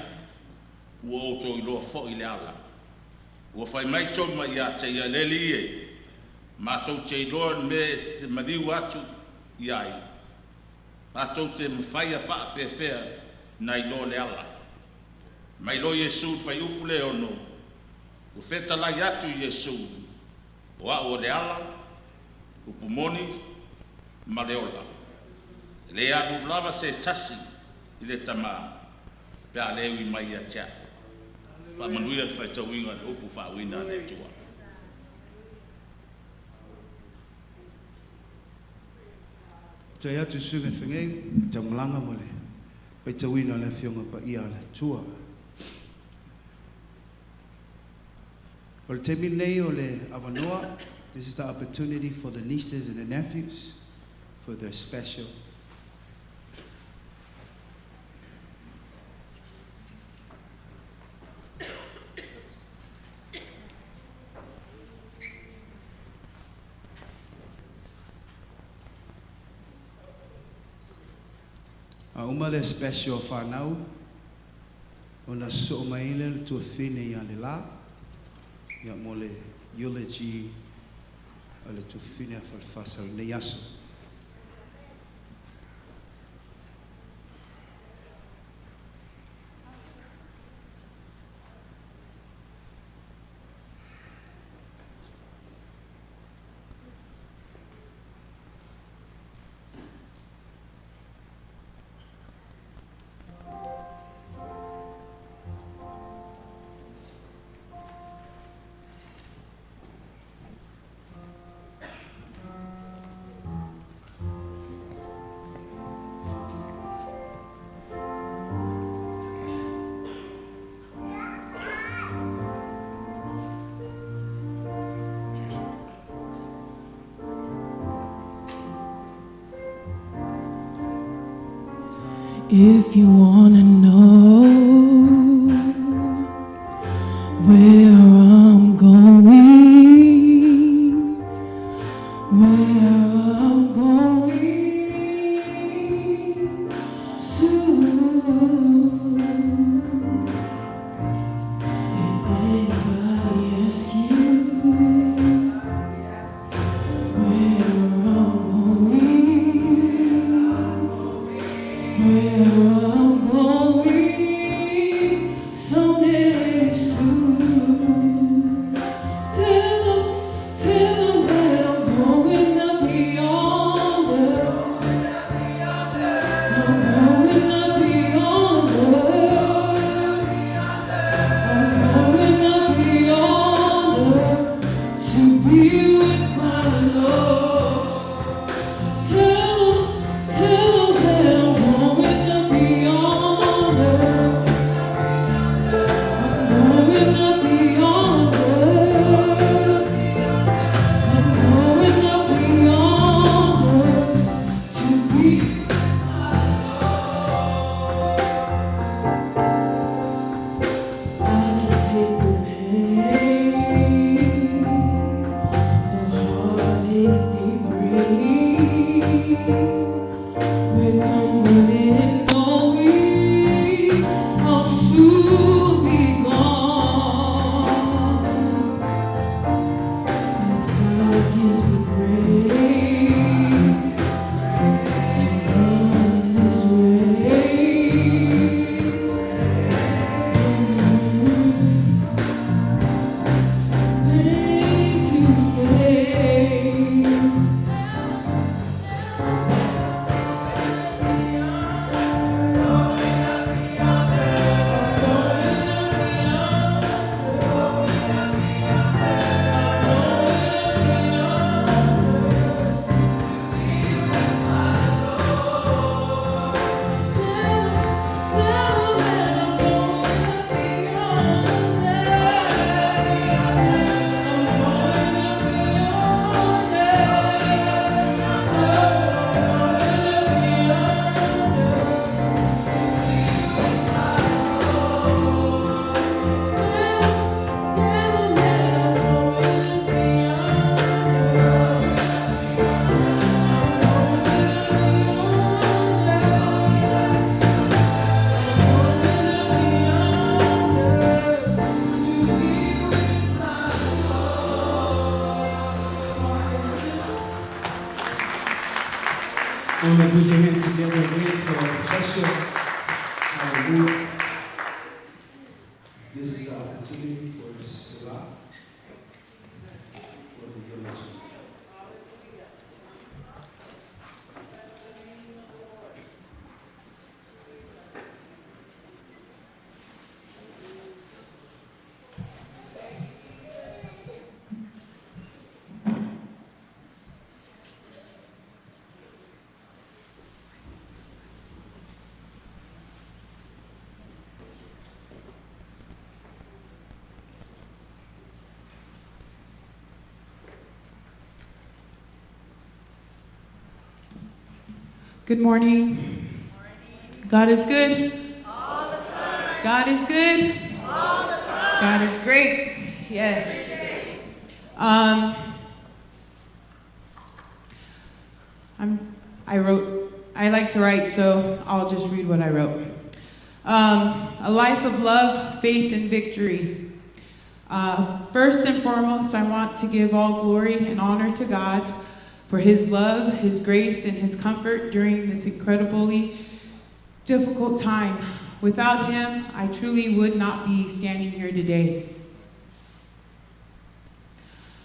Ua o tō iloa fo i le ala. Ua whai mai tō mai a te ia leli e. Ma tō te iloa me te mariu atu iai. Ma tō te mwhai a wha pe whea na iloa le ala. Mai lo Yesu whai upu le ono. U whetalai atu Yesu. Ua o le ala. Upu moni. Ma le ola. Le adu lava se tasi i le tama pe a lewi mai a tia. Pa manuia le whaitawinga le upu whawina le tua.
Te atu sunga whengei, te malanga mo le whaitawina le fionga pa ia le tua. O le te minei o le awanoa, this is the opportunity for the nieces and the nephews for their special uma le special whanau o na so maile le tua whine i ale la ia mo le eulogy o le tua whine a Falefasa le nei aso.
If you wanna know
hands together again for a special hallelujah. This is the opportunity for us to rock for the village.
Good morning. God is good. All the time. God is good. All the time. God is great. Yes. I like to write, so I'll just read what I wrote. A life of love, faith, and victory. First and foremost, I want to give all glory and honor to God for his love, his grace, and his comfort during this incredibly difficult time. Without him, I truly would not be standing here today.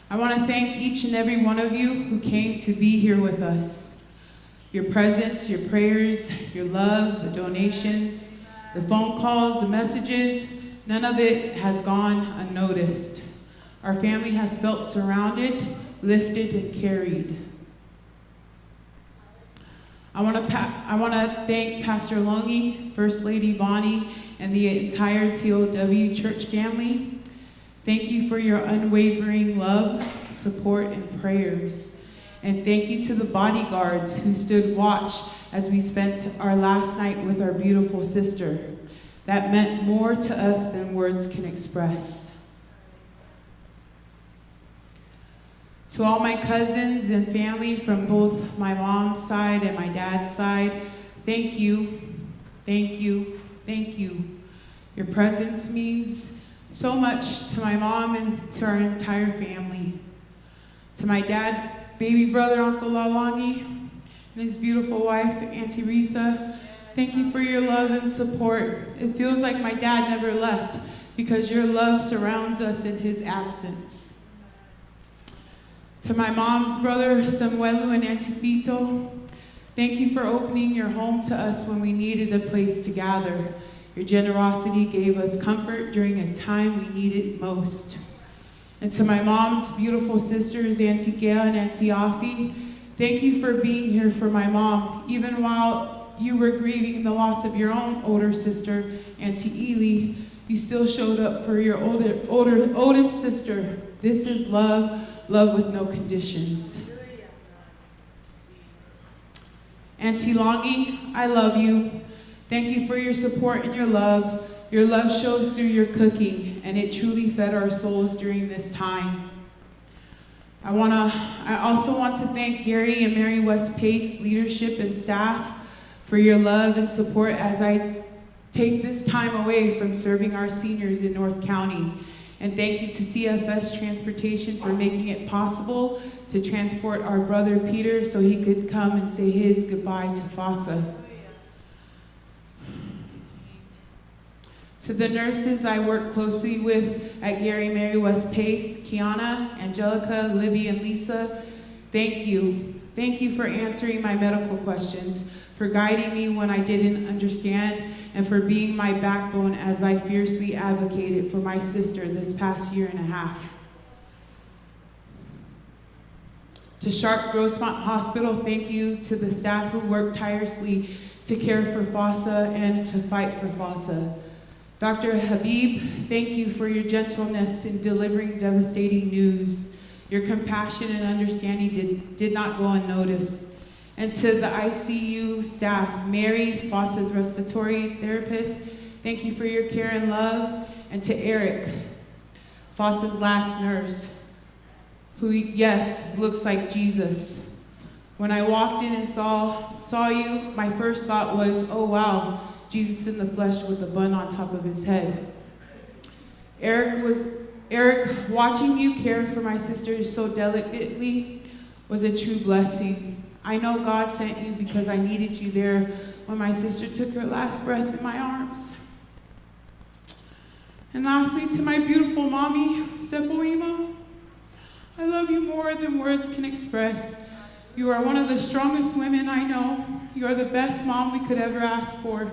I want to thank each and every one of you who came to be here with us. Your presence, your prayers, your love, the donations, the phone calls, the messages, none of it has gone unnoticed. Our family has felt surrounded, lifted, and carried. I want to thank Pastor Longi, First Lady Bonnie, and the entire TOW church family. Thank you for your unwavering love, support, and prayers. And thank you to the bodyguards who stood watch as we spent our last night with our beautiful sister. That meant more to us than words can express. To all my cousins and family from both my mom's side and my dad's side, thank you, thank you, thank you. Your presence means so much to my mom and to our entire family. To my dad's baby brother, Uncle Lalangi, and his beautiful wife, Auntie Risa, thank you for your love and support. It feels like my dad never left because your love surrounds us in his absence. To my mom's brother, Samuelu and Auntie Vito, thank you for opening your home to us when we needed a place to gather. Your generosity gave us comfort during a time we needed most. And to my mom's beautiful sisters, Auntie Gail and Auntie Afi, thank you for being here for my mom, even while you were grieving the loss of your own older sister, Auntie Ely, you still showed up for your oldest sister. This is love, love with no conditions. Auntie Longi, I love you. Thank you for your support and your love. Your love shows through your cooking, and it truly fed our souls during this time. I also want to thank Gary and Mary West Pace leadership and staff for your love and support as I take this time away from serving our seniors in North County. And thank you to CFS Transportation for making it possible to transport our brother Peter so he could come and say his goodbye to FASA. To the nurses I work closely with at Gary Mary West Pace, Kiana, Angelica, Libby, and Lisa, thank you. Thank you for answering my medical questions, for guiding me when I didn't understand, and for being my backbone as I fiercely advocated for my sister this past year and a half. To Sharp Grossmont Hospital, thank you to the staff who worked tirelessly to care for FASA and to fight for FASA. Dr. Habib, thank you for your gentleness in delivering devastating news. Your compassion and understanding did not go unnoticed. And to the ICU staff, Mary, FASA's respiratory therapist, thank you for your care and love. And to Eric, FASA's last nurse, who, yes, looks like Jesus. When I walked in and saw you, my first thought was, oh wow, Jesus in the flesh with a bun on top of his head. Eric, watching you care for my sister so delicately was a true blessing. I know God sent you because I needed you there when my sister took her last breath in my arms. And lastly, to my beautiful mommy, Sepoima, I love you more than words can express. You are one of the strongest women I know. You are the best mom we could ever ask for.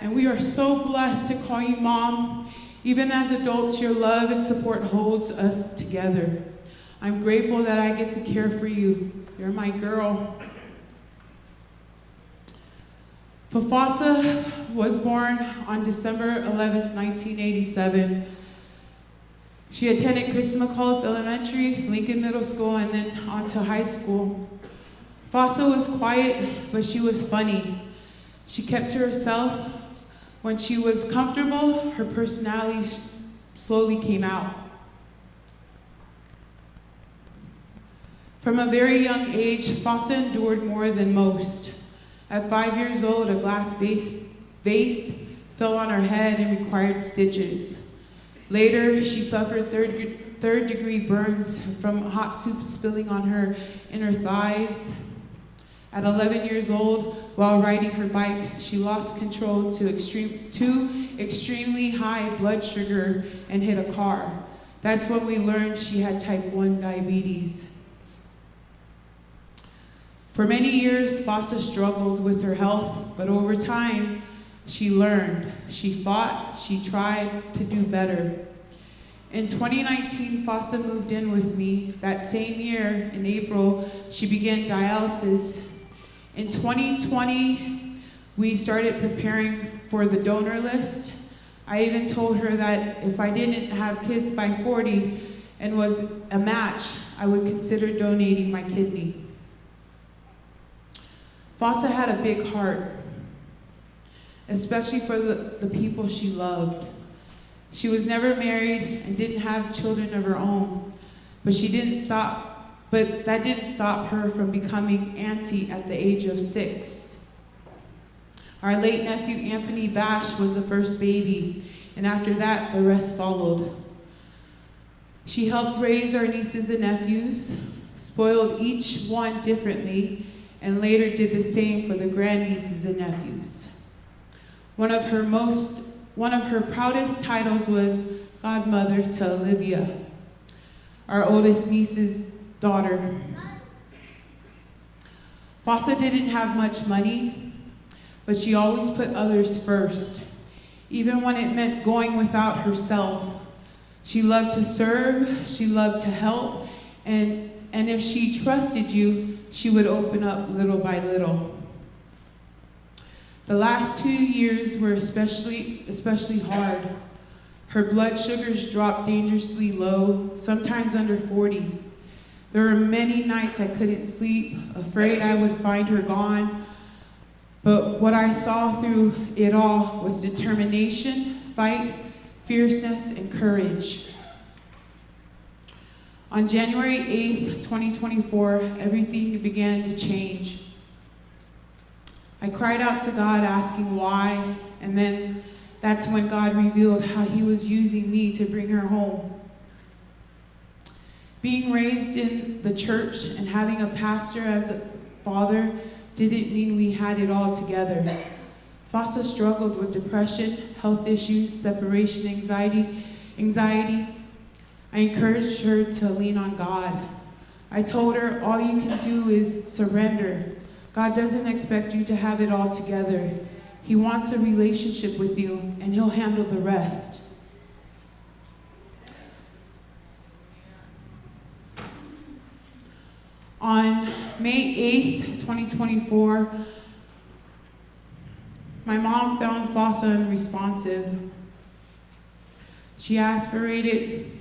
And we are so blessed to call you mom. Even as adults, your love and support holds us together. I'm grateful that I get to care for you. You're my girl. Falefasa was born on December 11th, 1987. She attended Chris McAuliffe Elementary, Lincoln Middle School, and then on to high school. Falefasa was quiet, but she was funny. She kept to herself. When she was comfortable, her personality slowly came out. From a very young age, Falefasa endured more than most. At 5 years old, a glass vase fell on her head and required stitches. Later, she suffered third-degree burns from hot soup spilling on her inner thighs. At 11 years old, while riding her bike, she lost control to extremely high blood sugar and hit a car. That's when we learned she had type 1 diabetes. For many years, Falefasa struggled with her health, but over time, she learned. She fought, she tried to do better. In 2019, Falefasa moved in with me. That same year, in April, she began dialysis. In 2020, we started preparing for the donor list. I even told her that if I didn't have kids by 40 and was a match, I would consider donating my kidney. Falefasa had a big heart, especially for the people she loved. She was never married and didn't have children of her own, but that didn't stop her from becoming auntie at the age of 6. Our late nephew, Anthony Bash, was the first baby, and after that, the rest followed. She helped raise our nieces and nephews, spoiled each one differently, and later did the same for the grandnieces and nephews. One of her proudest titles was godmother to Olivia, our oldest niece's daughter. Falefasa didn't have much money, but she always put others first, even when it meant going without herself. She loved to serve, she loved to help, and if she trusted you, she would open up little by little. The last 2 years were especially hard. Her blood sugars dropped dangerously low, sometimes under 40. There were many nights I couldn't sleep, afraid I would find her gone. But what I saw through it all was determination, fight, fierceness, and courage. On January 8th, 2024, everything began to change. I cried out to God asking why, and then that's when God revealed how he was using me to bring her home. Being raised in the church and having a pastor as a father didn't mean we had it all together. Falefasa struggled with depression, health issues, separation anxiety. I encouraged her to lean on God. I told her all you can do is surrender. God doesn't expect you to have it all together. He wants a relationship with you, and he'll handle the rest. On May 8th, 2024, my mom found Falefasa unresponsive. She aspirated,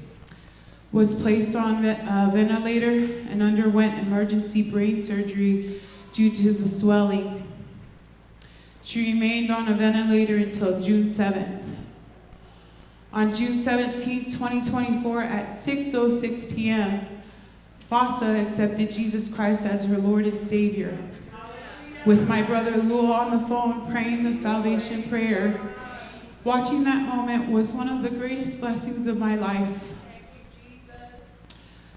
was placed on a ventilator, and underwent emergency brain surgery due to the swelling. She remained on a ventilator until June 7th. On June 17th, 2024, at 6:06 p.m., Falefasa accepted Jesus Christ as her Lord and Savior. With my brother Lou on the phone praying the salvation prayer, watching that moment was one of the greatest blessings of my life.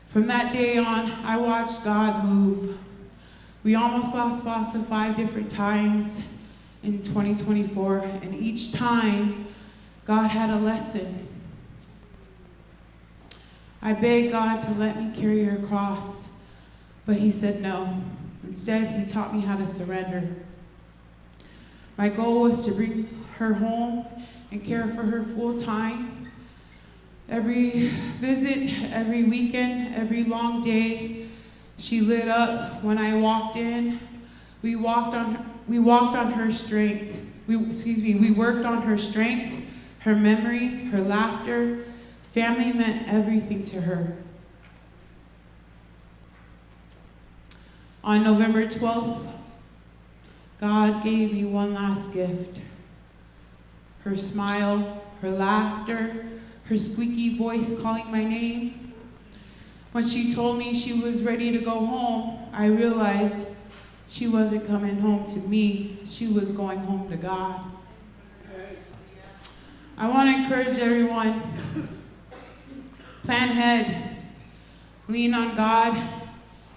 From that day on, I watched God move. We almost lost Fasa 5 different times in 2024, and each time, God had a lesson. I begged God to let me carry her cross, but he said no. Instead, he taught me how to surrender. My goal was to bring her home and care for her full time. Every visit, every weekend, every long day, she lit up when I walked in. We worked on her strength. We worked on her strength, her memory, her laughter. Family meant everything to her. On November 12th, God gave me one last gift. Her smile, her laughter, her squeaky voice calling my name. When she told me she was ready to go home, I realized she wasn't coming home to me, she was going home to God. I want to encourage everyone, plan ahead, lean on God,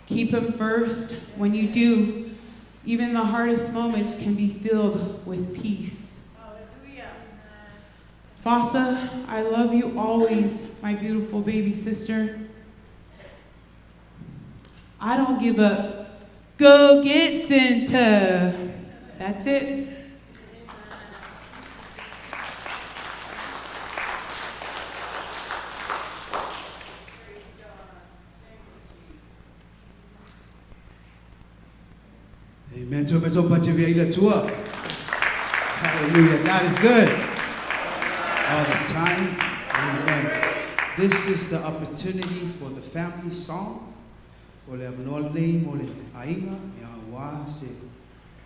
keep him first. When you do, even the hardest moments can be filled with peace. Hallelujah. Fasa, I love you always, my beautiful baby sister. I don't give up. Go get Santa. That's it.
Amen. Hallelujah. God is good all the time. Amen. This is the opportunity for the family song. Ole abnol nei mole ainga ya wa se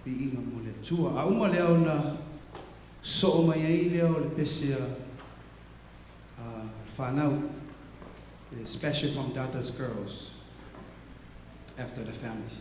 bi inga mole tua a uma leo na so mai ai leo le pesia whanau special from DADA's girls after the families.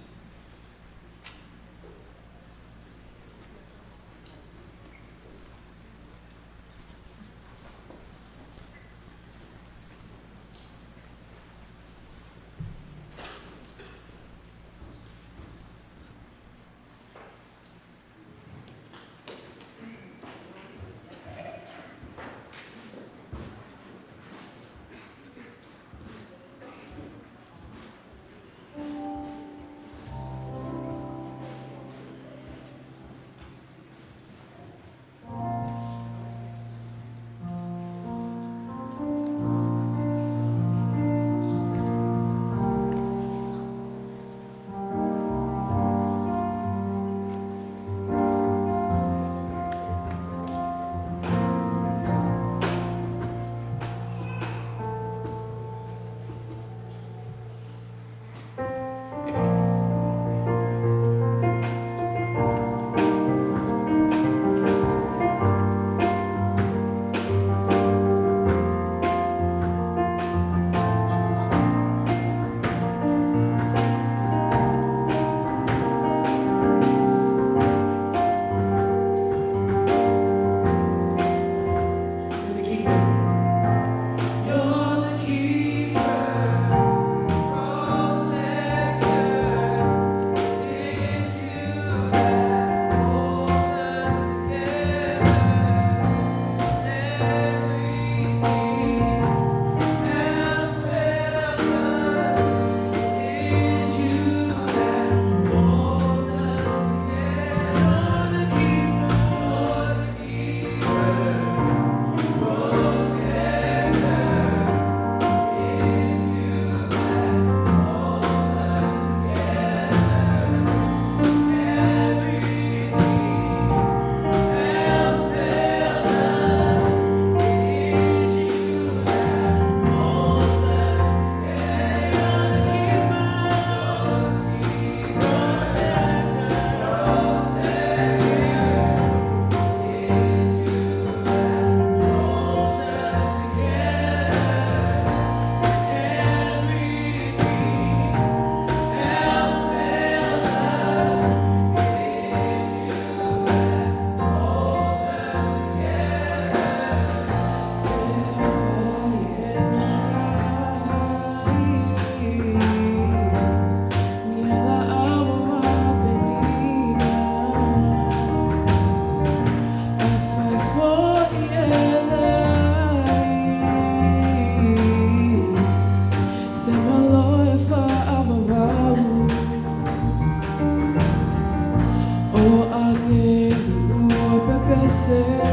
Yeah.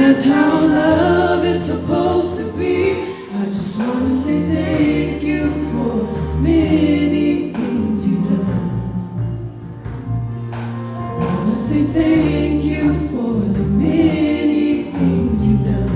that's how love is supposed to be. I just want to say thank you for many things you've done. I want to say thank you for the many things you've done.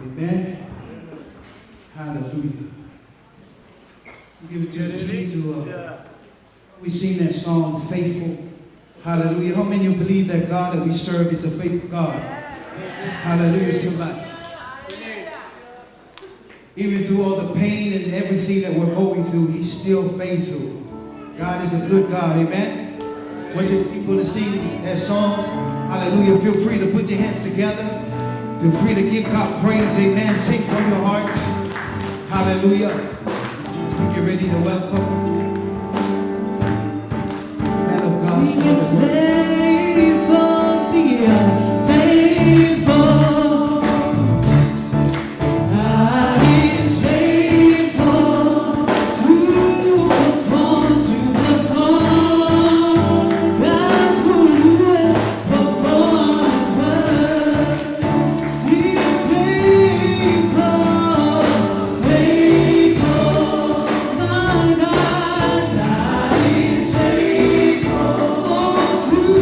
Amen. Hallelujah. Give it to the team to we sing that song, Faithful. Hallelujah. How many of you believe that God that we serve is a faithful God? Hallelujah, somebody. Even through all the pain and everything that we're going through, He's still faithful. God is a good God. Amen. Want you people to sing that song. Hallelujah. Feel free to put your hands together. Feel free to give God praise. Amen. Sing from your heart. Hallelujah. As we get ready to welcome man of God.
Sing it faithful, sing it faithful. God is faithful to perform, God's gonna perform His word. Sing it faithful, faithful, my God. God is faithful to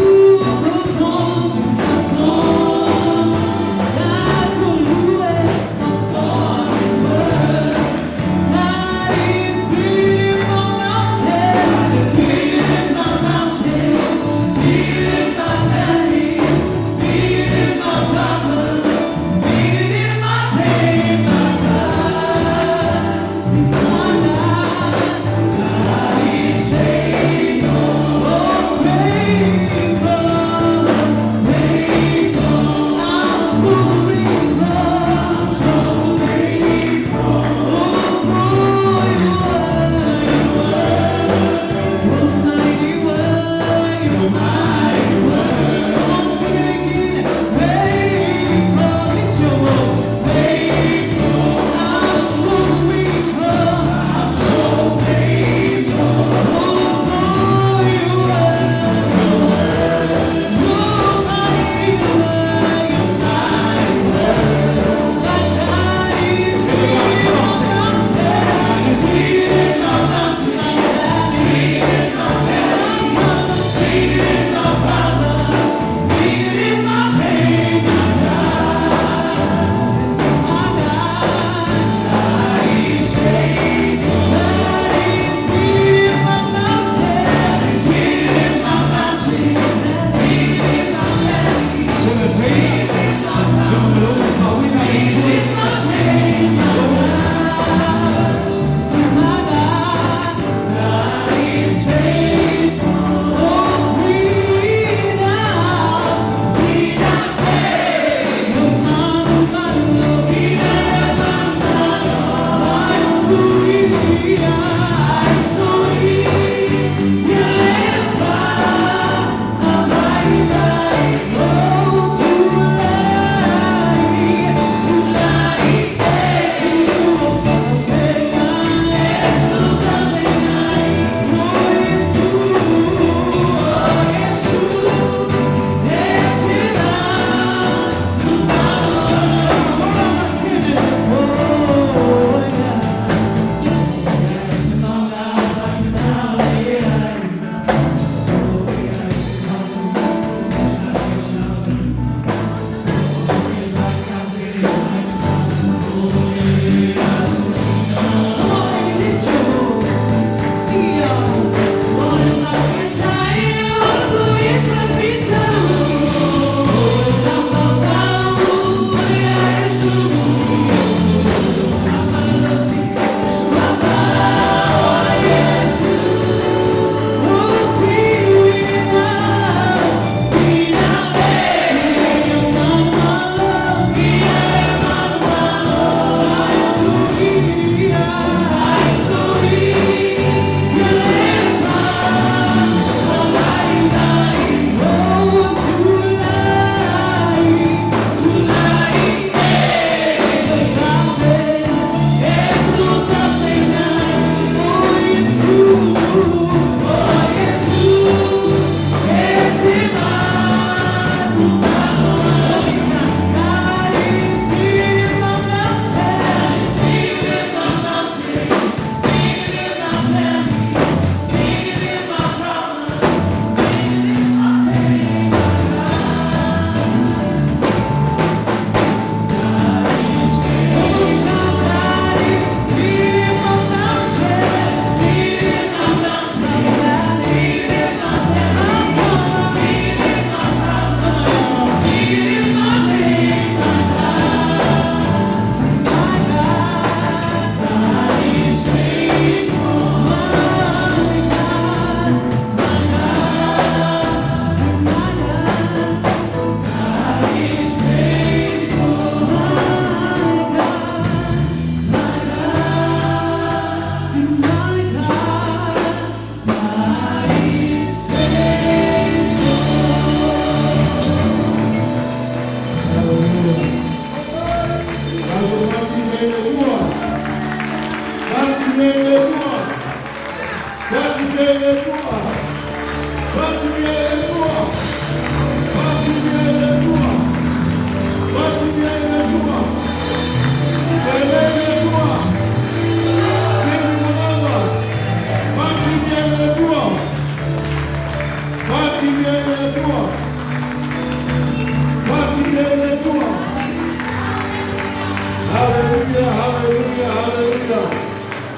Hallelujah, hallelujah, hallelujah.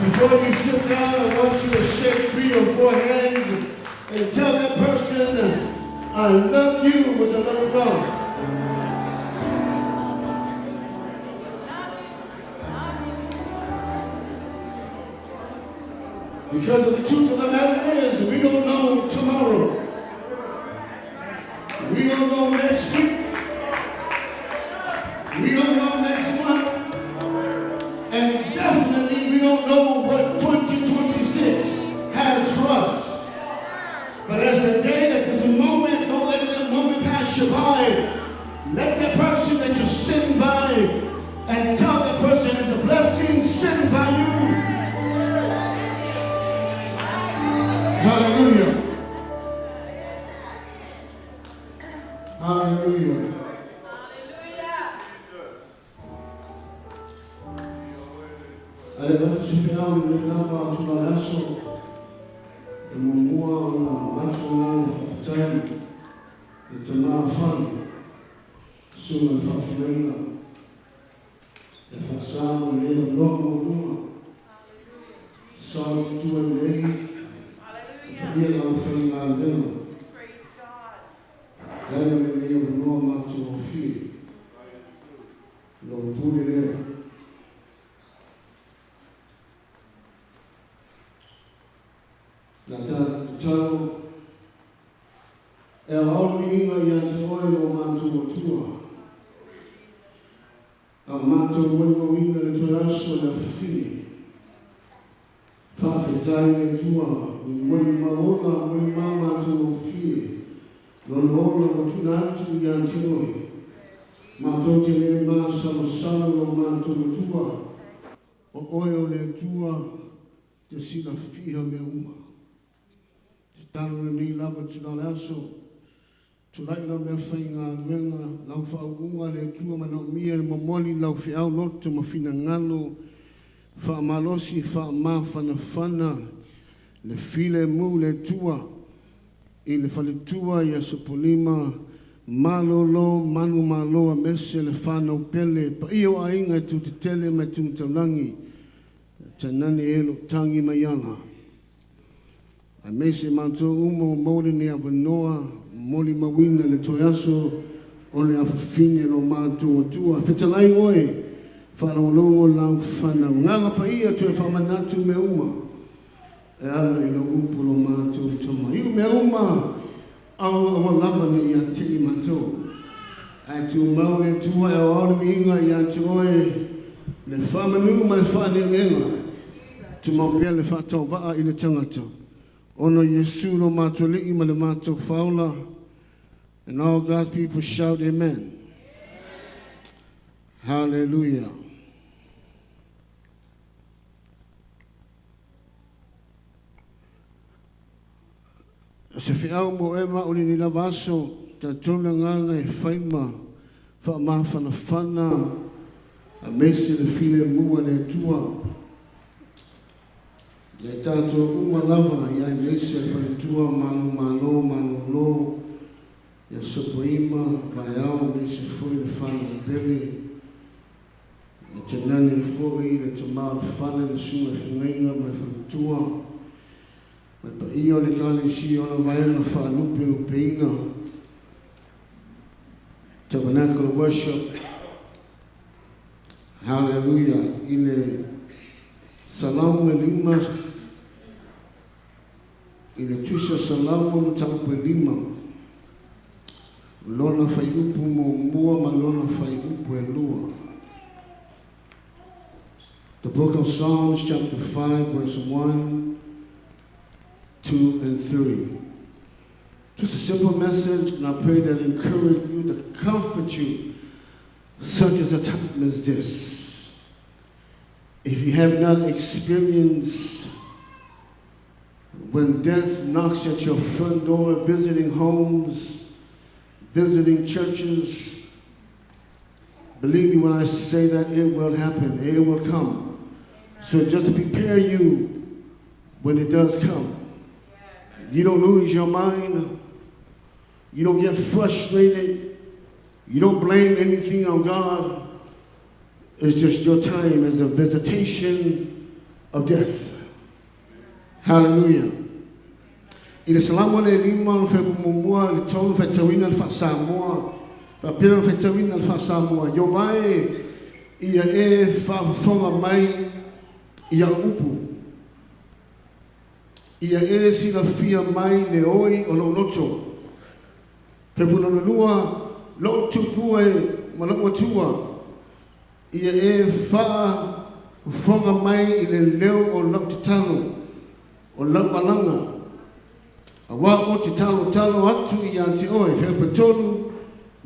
Before you sit down, I want you to shake 3 or 4 hands and tell that person, I love you with the love of God. Because the truth of the matter is, we don't know tomorrow. We don't know next week. We don't know next month. And definitely we don't know what 2026 has for us. But as the day that there's a moment, don't let that moment pass you by. Let that person that you're sitting by and tell that person it's a blessing sitting by you. Hallelujah. Hallelujah. Tutasi Vaeao ni lava tunalaso e mumua na macho na futai e tamaa fani suma fafuena e fasamo leo lomo luma sawi tua lei ia la ufenga leo dai me leo no macho ofi lo puli leo. Tau e aomiinga ia te oe o mātua tua. A mātua moinga le toraso le whini. Whawhetai le tua, moni maola, moni mātua whini. Lona ola o tuna atu ia te oe. Mātua te le māsalo salo o mātua tua. O oe o le tua, te sila whiha me uma. Talo ni lava tuna aso tu laila me whainga luenga lau whaunga le tua mana mia le mamoli lau whiau loto ma whina ngalo wha malosi wha ma whana whana le file mu le tua i le whale tua i a sopolima malolo manu maloa mese le whanau pele pa iyo a inga tu te tele me tu taulangi te nani elo tangi mayala. A mese manto umo mole ni abanoa moli mawina le toyaso ole afine lo manto tua fetalai oe fa longo lang fana nganga pa ia tu fa manatu me uma e ala ilo umpo lo manto toma iu me uma au lava ni ya tili manto ai tu maule tua e o mi inga ya oe le fa manu ma le fa ni ngenga tu mo pele fa to va ile tangata. Ono Yesu lo matoli ima le matok faula. And all God's people shout amen. Hallelujah. Se Vaeao mo ema uli ni lavaso ta tona nganga e whaima wha mawhana whana a mese le file mua le tua. Le tato uma lava ia mese le tua manu malo manu lo ia sopoima Vaeao mese foi le whana bele ia te nani foi le tamau le whana le sunga whingainga mai whanutua mai pa ia le kale si ona vaena whanupe o peina tabernacle worship. Hallelujah. Ile salamu lima ile tuisa salamu taupe lima lona fai upu mo mua ma lona fai upu e lua. The book of Psalms chapter 5 verse 1, 2 and 3. Just a simple message, and I pray that it encourage you, that comfort you, such as a time as this. If you have not experienced
when death knocks at your front door, visiting homes, visiting churches, believe me when I say that it will happen, it will come. So just to prepare you when it does come. You don't lose your mind. You don't get frustrated. You don't blame anything on God. It's just your time as a visitation of death. Hallelujah. Il salamu le lima fe kumumua le tolu fe tawina le fasamoa. Pa pira fe tawina le fasamoa. Yo vai ia e fa fonga mai ia upu. Ia e si la fia mai ne oi o lo loto. Pe puna lua lo tupua ma lo tua. Ia e fa fonga mai i le leo o lau te talo o lau palanga. A wā o te talo atu i ante oe, whea patolu,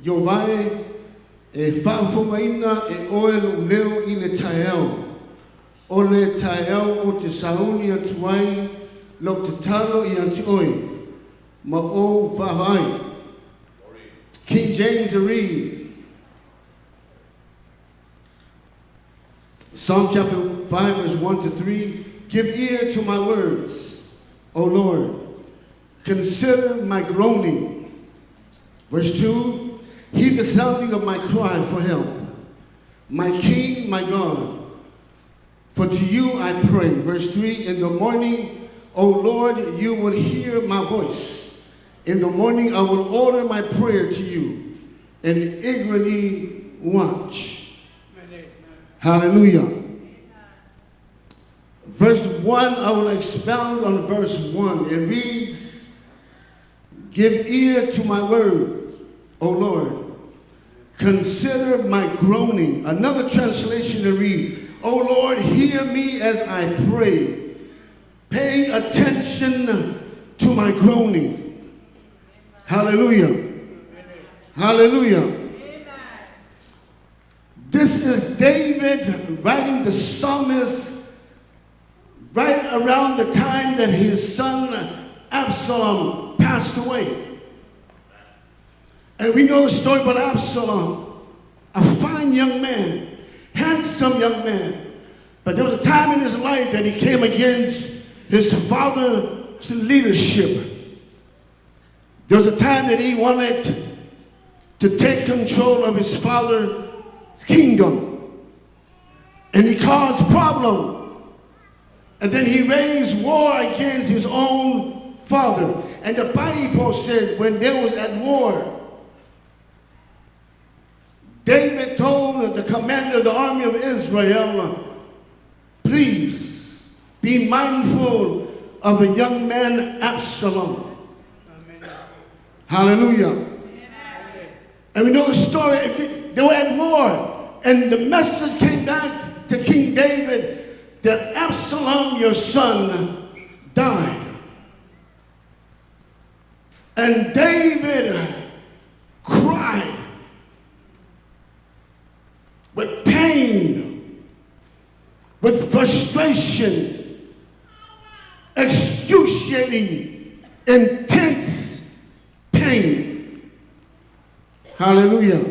yo vai, e whaafonga ina e oe lo leo i le taeao. O le taeao o te sauni atu ai, lo te talo i ante oe, ma o whawai. King James read, Psalm chapter 5 verse 1 to 3, give ear to my words, O Lord. Consider my groaning. Verse 2, hear the sounding of my cry for help. My King, my God, for to you I pray. Verse 3, in the morning, O Lord, you will hear my voice. In the morning I will order my prayer to you and eagerly watch. Hallelujah. Verse 1, I will expound on verse 1. It reads, give ear to my word, O Lord. Consider my groaning. Another translation to read, O Lord, hear me as I pray. Pay attention to my groaning. Hallelujah. Hallelujah. This is David writing the psalmist right around the time that his son Absalom passed away. And we know the story about Absalom, a fine young man, handsome young man. But there was a time in his life that he came against his father's leadership. There was a time that he wanted to take control of his father's kingdom. And he caused problem. And then he raised war against his own father. And the Bible said when they was at war, David told the commander of the army of Israel, please be mindful of the young man Absalom. Amen. Hallelujah. Amen. And we know the story, they were at war, and the message came back to King David that Absalom, your son, died. And David cried with pain, with frustration, excruciating, intense pain. Hallelujah.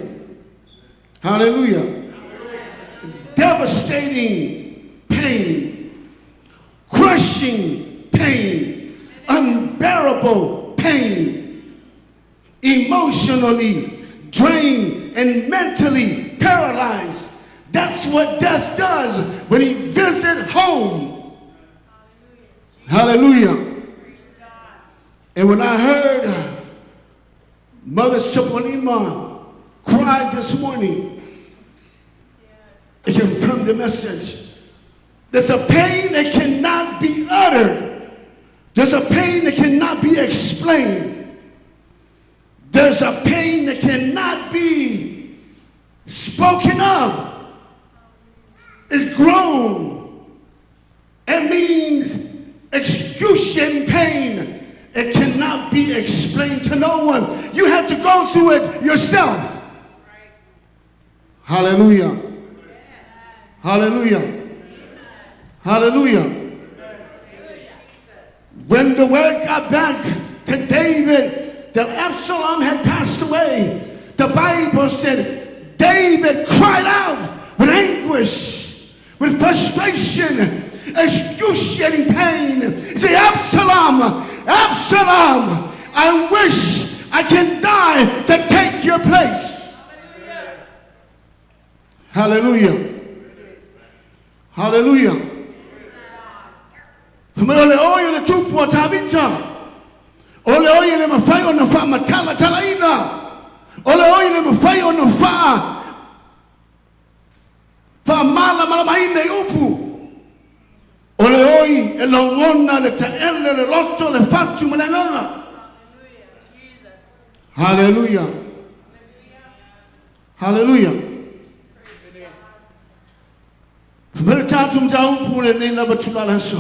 Hallelujah. Devastating pain, crushing pain, unbearable pain, emotionally drained and mentally paralyzed. That's what death does when he visits home. Hallelujah. And when I heard Mother Supolima cry this morning, it confirmed the message. There's a pain that cannot be uttered. There's a pain that cannot be explained. There's a pain that cannot be spoken of. It's groan. It means excruciating pain. It cannot be explained to no one. You have to go through it yourself. Hallelujah. Hallelujah. Hallelujah. When the word got back to David that Absalom had passed away, the Bible said David cried out with anguish, with frustration, excruciating pain. He said, Absalom, Absalom, I wish I can die to take your place. Hallelujah. Hallelujah. Ole oyo le tupu tabita. Ole oyo le mafayo na fa matala talaina. Ole oyo le mafayo na fa mala maina upu. Ole oyo e longona le taele le lotto le fatu malanga. Hallelujah. Hallelujah. Fumele tatu mtaupu le nena batulala so.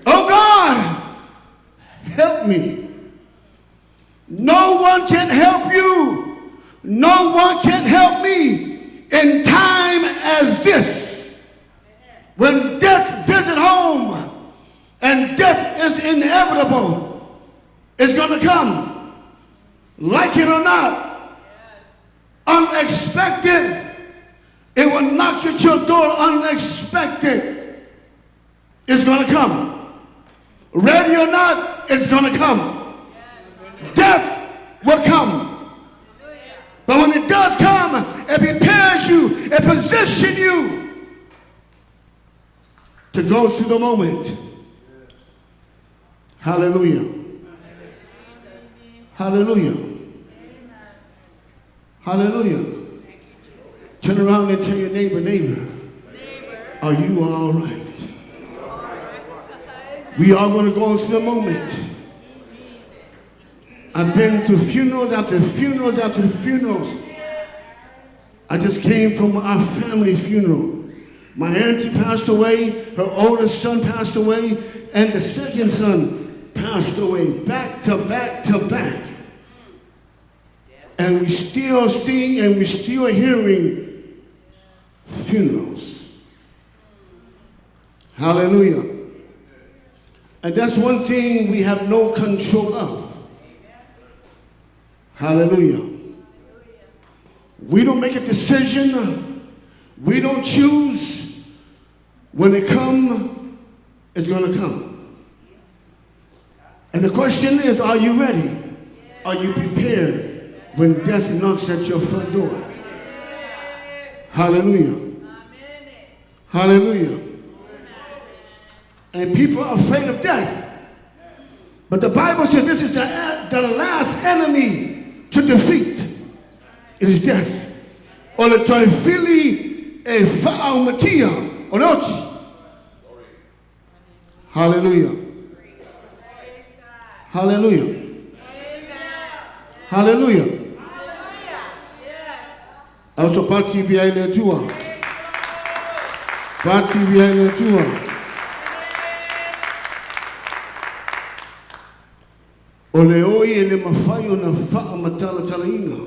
Oh God, help me. No one can help you. No one can help me in time as this. When death visits home and death is inevitable, it's going to come. Like it or not, unexpected. It will knock at your door unexpected. It's going to come. Ready or not, it's going to come. Death will come. But when it does come, it prepares you, it positions you to go through the moment. Hallelujah. Hallelujah. Hallelujah. Turn around and tell your neighbor, are you all right? We are going to go through the moment. I've been to funerals after funerals after funerals. I just came from our family funeral. My auntie passed away, her oldest son passed away, and the second son passed away, back to back to back. And we still seeing and we still hearing funerals. Hallelujah. And that's one thing we have no control of. Hallelujah. We don't make a decision. We don't choose. When it comes, it's going to come. And the question is, are you ready? Are you prepared when death knocks at your front door? Hallelujah. Hallelujah. And people are afraid of death. But the Bible says this is the last enemy to defeat. It is death. Hallelujah. Hallelujah. Hallelujah. Also parti via ile tua. Parti via ile tua. Ole oi ele mafaio na faa matala talaina.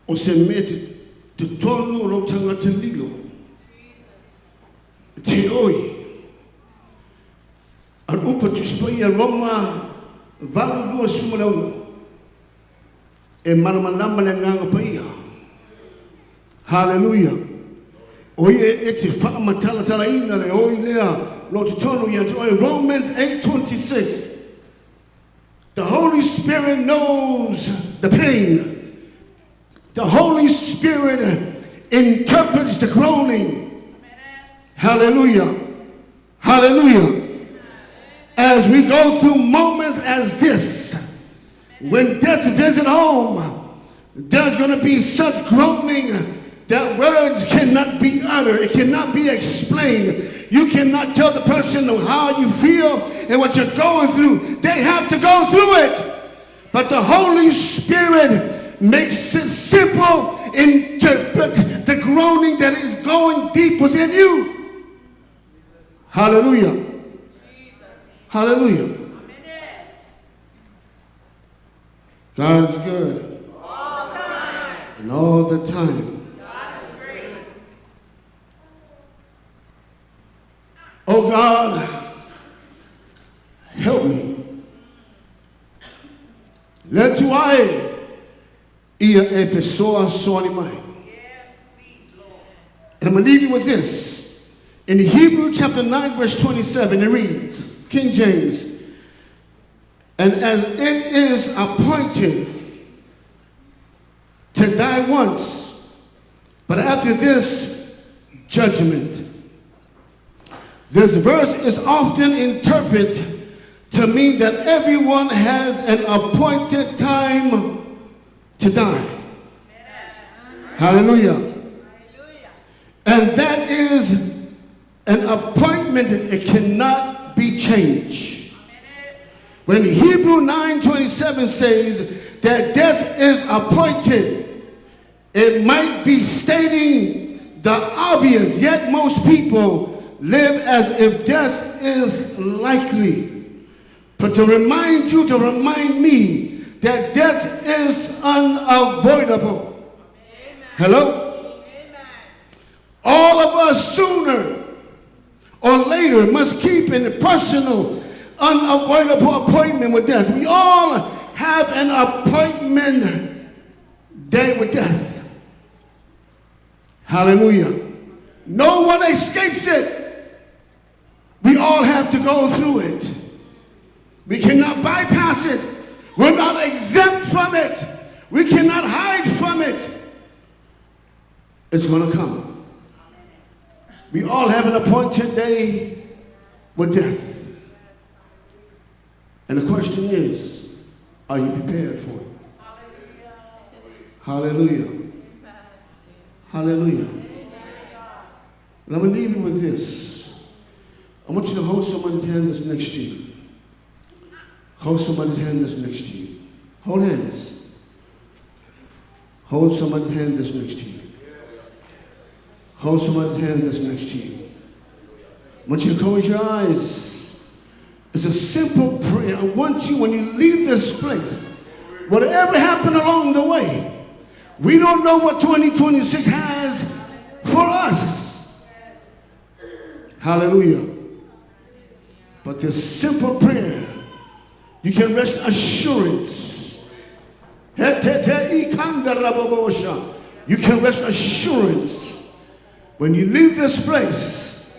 O se mete te tonu lo tanga te lilo. Te oi. Al upa tu spoi a Roma valu dua sumalauna. E manamanama le nganga paia. Hallelujah. Oye ete faa matala talaina le oi lea lo te tonu ya oi. Romans 8:26. The Holy Spirit knows the pain. The Holy Spirit interprets the groaning. Hallelujah. Hallelujah. As we go through moments as this, when death visits home, there's going to be such groaning that words cannot be uttered. It cannot be explained. You cannot tell the person how you feel and what you're going through. They have to go through it. But the Holy Spirit makes it simple, interpret the groaning that is going deep within you. Hallelujah. Hallelujah. God is good.
All the time.
And all the time.
God is great.
Oh God, help me. Let you I ia efesoa soani mai. And I'm going to leave you with this. In Hebrews chapter 9, verse 27, it reads, King James, and as it is appointed to die once, but after this, judgment. This verse is often interpreted to mean that everyone has an appointed time to die. Hallelujah. And that is an appointment that it cannot be changed. When Hebrew 9:27 says that death is appointed, it might be stating the obvious, yet most people live as if death is likely. But to remind you, to remind me that death is unavoidable. Hello? All of us sooner or later must keep a personal, unavoidable appointment with death. We all have an appointment day with death. Hallelujah. No one escapes it. We all have to go through it. We cannot bypass it. We're not exempt from it. We cannot hide from it. It's going to come. We all have an appointed day with death. And the question is, are you prepared for it? Hallelujah. Hallelujah. And I'm going to leave you with this. I want you to hold somebody's hand that's next to you. Hold somebody's hand that's next to you. Hold hands. Hold somebody's hand that's next to you. Hold somebody's hand that's next to you. I want you to close your eyes. It's a simple prayer. I want you, when you leave this place, whatever happened along the way, we don't know what 2026 has for us. Hallelujah. But this simple prayer, you can rest assurance. You can rest assurance. When you leave this place,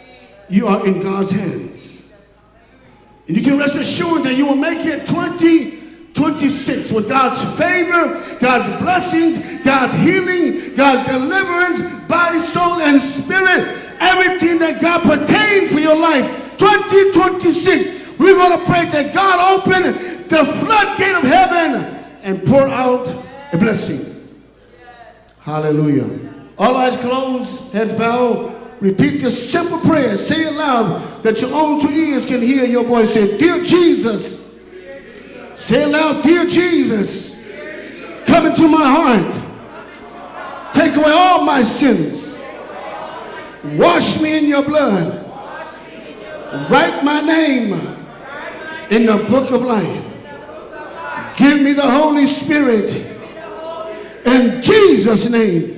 you are in God's hands. And you can rest assured that you will make it 2026 with God's favor, God's blessings, God's healing, God's deliverance, body, soul, and spirit. Everything that God pertains for your life. 2026, we're going to pray that God open the floodgate of heaven and pour out a blessing. Hallelujah. All eyes closed, heads bowed. Repeat this simple prayer. Say it loud that your own two ears can hear your voice. Say, Dear Jesus. Say it loud, Dear Jesus. Come into my heart. Take away all my sins. Wash me in your blood. Write my name in the book of life. Give me the Holy Spirit. In Jesus' name.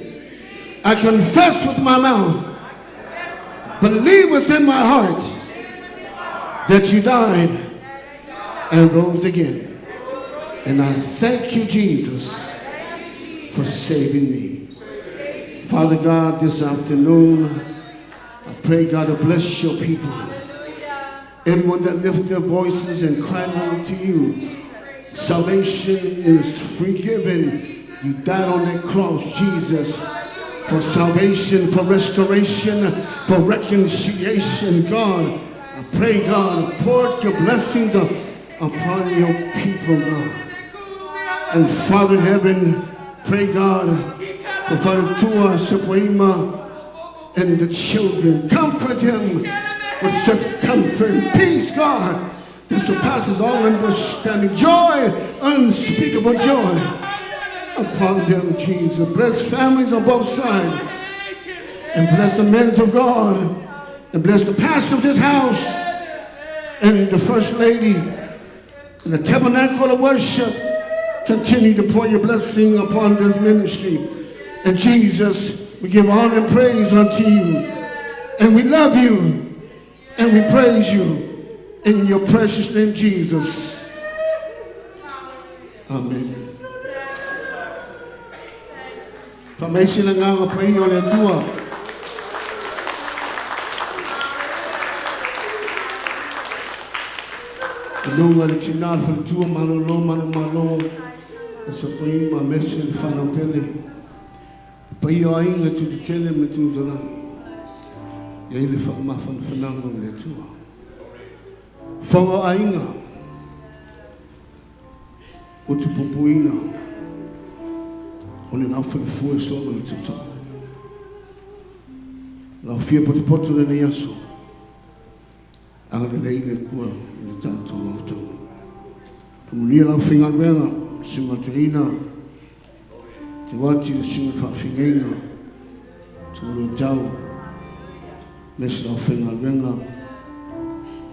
I confess with my mouth, believe within my heart that you died and rose again. And I thank you, Jesus, for saving me. Father God, this afternoon, I pray God to bless your people. Everyone that lifted their voices and cried out to you. Salvation is free given. You died on that cross, Jesus, for salvation, for restoration, for reconciliation. God, I pray, God, pour your blessings upon your people, God. And Father in heaven, pray, God, for Father Tua, Sepoima, and the children. Comfort them with such comfort and peace, God, that surpasses all understanding. Joy, unspeakable joy upon them, Jesus. Bless families on both sides. And bless the men of God. And bless the pastor of this house. And the first lady. And the tabernacle of worship. Continue to pour your blessing upon this ministry. And Jesus, we give honor and praise unto you. And we love you. And we praise you in your precious name, Jesus. Amen. Pamaisi na nganga pa iyo le tua. Lunga le chinal fa tua malolo malo. Sa poi ma mesi le fa na pele. Pa iyo ainga tu te tele me tu dolangi. Ya ile fa ma fa fanango le tua. Fonga ainga. O tu pupuina. Oni na fa fu so le tuta. La fia poto le ne yaso. Anga le ile kua le tato mafto. Tumuni la finga benga singa tuina. Te wati singa fa finga. Tu le tau. Mes la finga benga.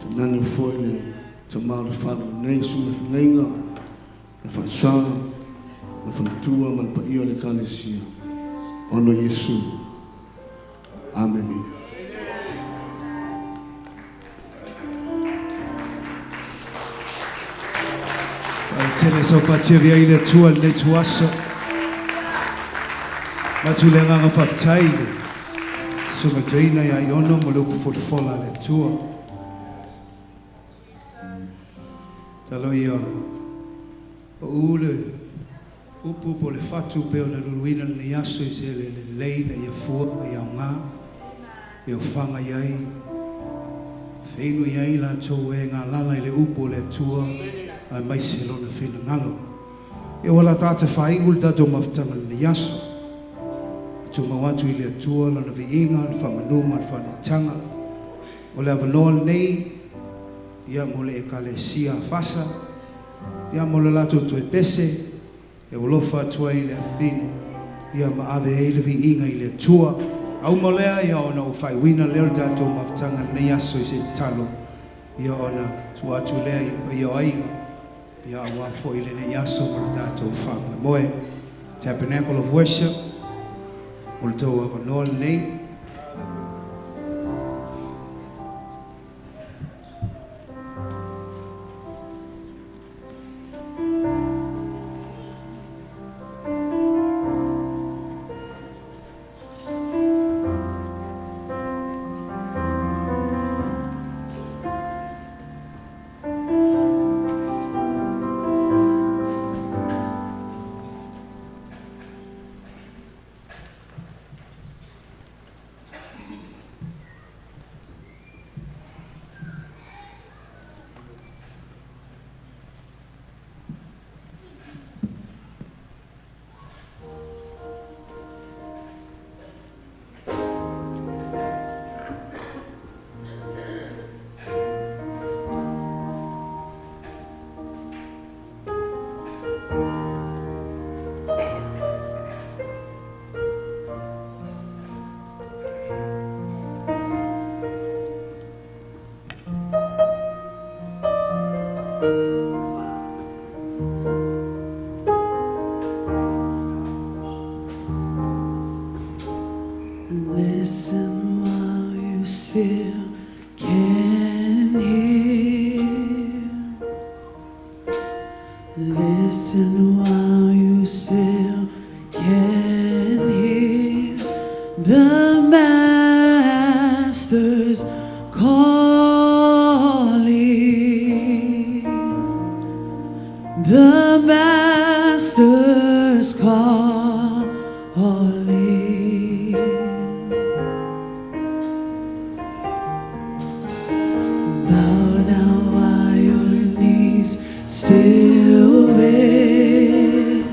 Te nani foile te mal fa nei singa finga. E fa sa na tua mal pa io le kalesia. Ono Yesu. Amen.
Tele so patia via ile tua le tuasa. Matulenga nga faftaile. Sunga tuina ya iono moluku futfola le tua. Talo ia. Ule upu po le fatu pe ona luina le yaso se le leina ia fua ia nga. Ia fanga iai. Feinu iai la tau e ngā lala i le upu le tua. A mai se lona fina ngalo. E wala tāta whai ul tato maftanga le yaso. Tu mawatu i le atua lana vi inga, le whamanuma, le whanitanga. O le avanoa nei, ia mo le ekalesia fasa. Ia mo le lato tu e pese, e ulofa atua i le afine. Ia ma ave e le vi inga i le atua. Au mo lea ia ona u whai wina leo tato maftanga le yaso i se talo. Ia ona tu atu lea ia aiga. Ia awa fo ile ne yaso ma tato whanga moe. Tabernacle of Worship. Ulto ava nol nei.
Listen while you still can hear. Listen while you still can hear. The Master's calling. The Master's calling. Bow down while your knees still bend.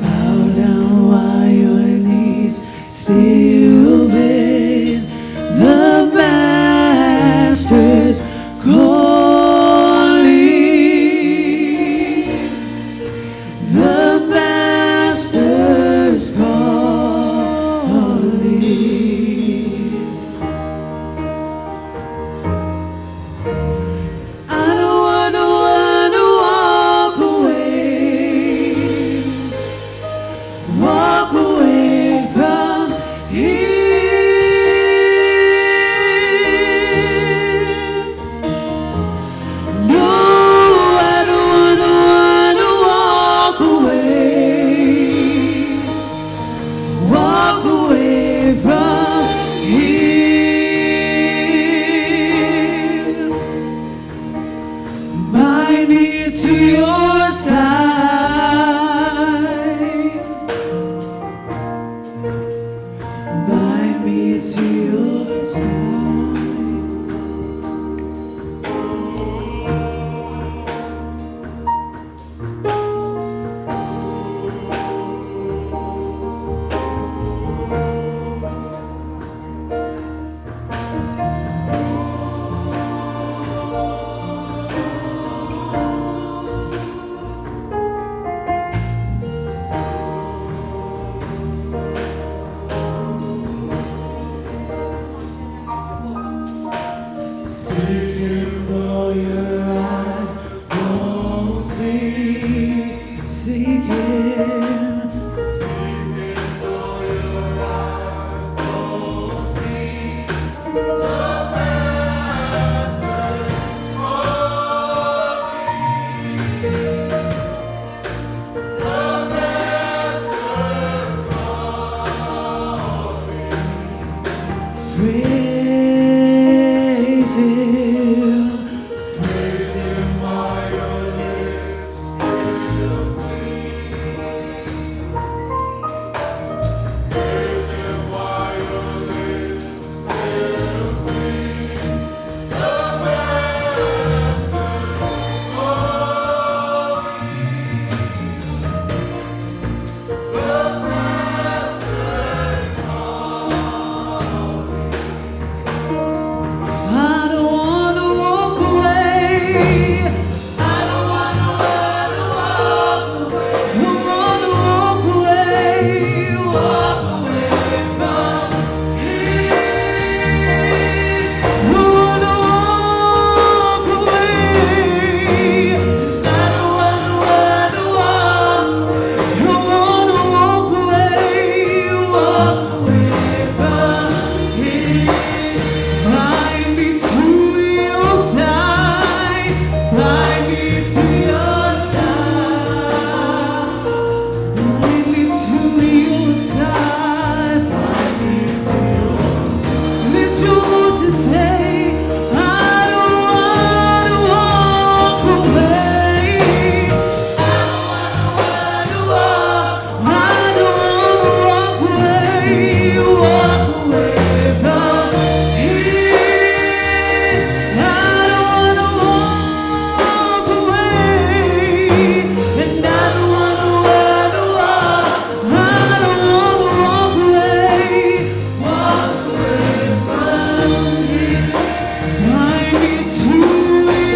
Bow down while your knees still bend. The Master's calling. The Master's calling. I don't wanna walk away from here. to your side. Seeking though your eyes won't see, seeking though your eyes won't see, the Master's calling, the Master's calling. Praise Him, praise Him while your lips still sing. Praise Him while your lips still sing. The Master's calling, the Master's calling. I don't wanna walk away. I don't wanna walk away. Don't wanna walk away. Walk away from Him. Don't wanna walk away. I don't wanna walk away. Don't wanna walk away. Walk away from Him. Bind me to your side, bind me to your side, bind me to your side, bind me to your. Lift your voice and say, I don't wanna walk away. I don't wanna walk away. Walk away from Him. I don't wanna walk away, and I don't wanna walk. I don't wanna walk away. Walk away from Him. Bind me to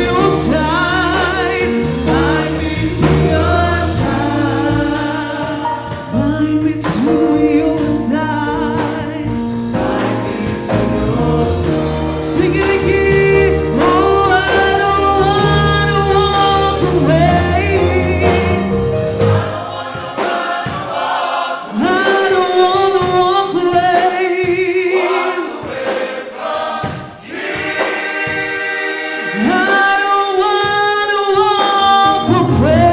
your side, bind me to your side, bind me to your side, bind me to your. Sing it again. Oh, I don't wanna walk away. I don't wanna walk away. I don't wanna walk away.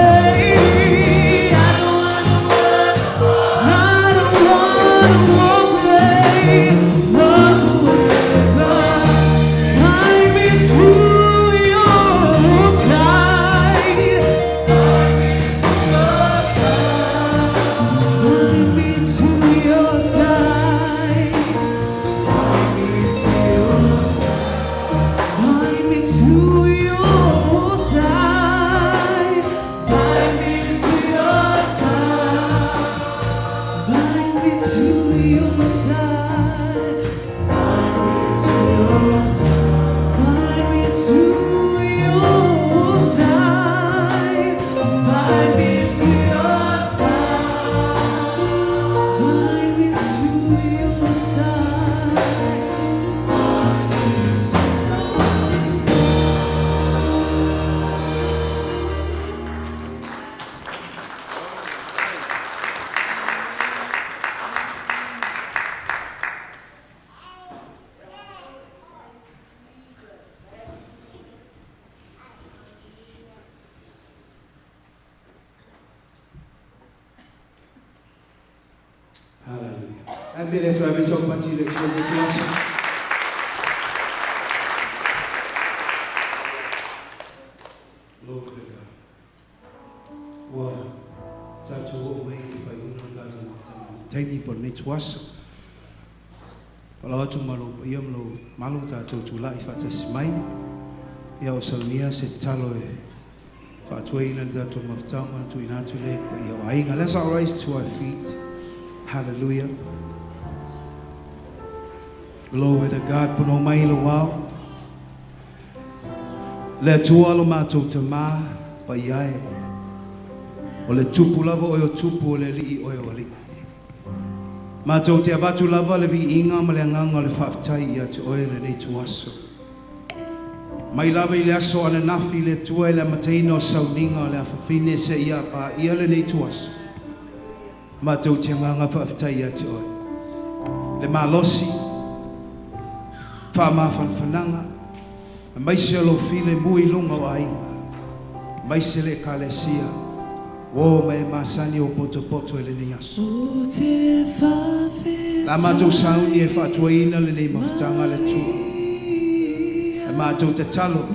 I don't wanna walk away. Walk away from. Bind me to your side. Bind me to your side. Bind me to your side. Bind me to your side. Bind me to your side. Bind me to your side. Bind me to your side. Bind me to your side. Bind me to your side. Bind me to your side. Bind me to your Hallelujah. And then let's have a song party that you're going to us. Lord, wow. Tatu o mai ki whai una tatu mafutanga. Tei ni po ne tuasa.
Wala atu malo ia malo tātou tūlai whātasi mai. Ia o saunia se talo e whātuaina tātou mawhtaunga tu inatu le kwa ia o ainga. Let's all rise to our feet. Hallelujah. Glory to God. Puno mai lo wao. Le tua lo mātou te mā pa iae. O le tupu lava o tupu o le li o li. Mātou te avatu lava le vi inga ma le anganga le whaftai ia te oe le nei tuaso. Mai lava i le aso ana nafi le tua i le mataino sauninga le awhawhine se ia pa ia le nei tuaso. Mātou te anganga whaftai ia te oe. Le malosi, whamawhanwhananga, mai se alo file mui lunga o ainga. Mai se le kalesia, o mai masani o poto e le nei aso. La mātou sauni e whātuaina le nei mawhitanga le tua. E mātou te talo.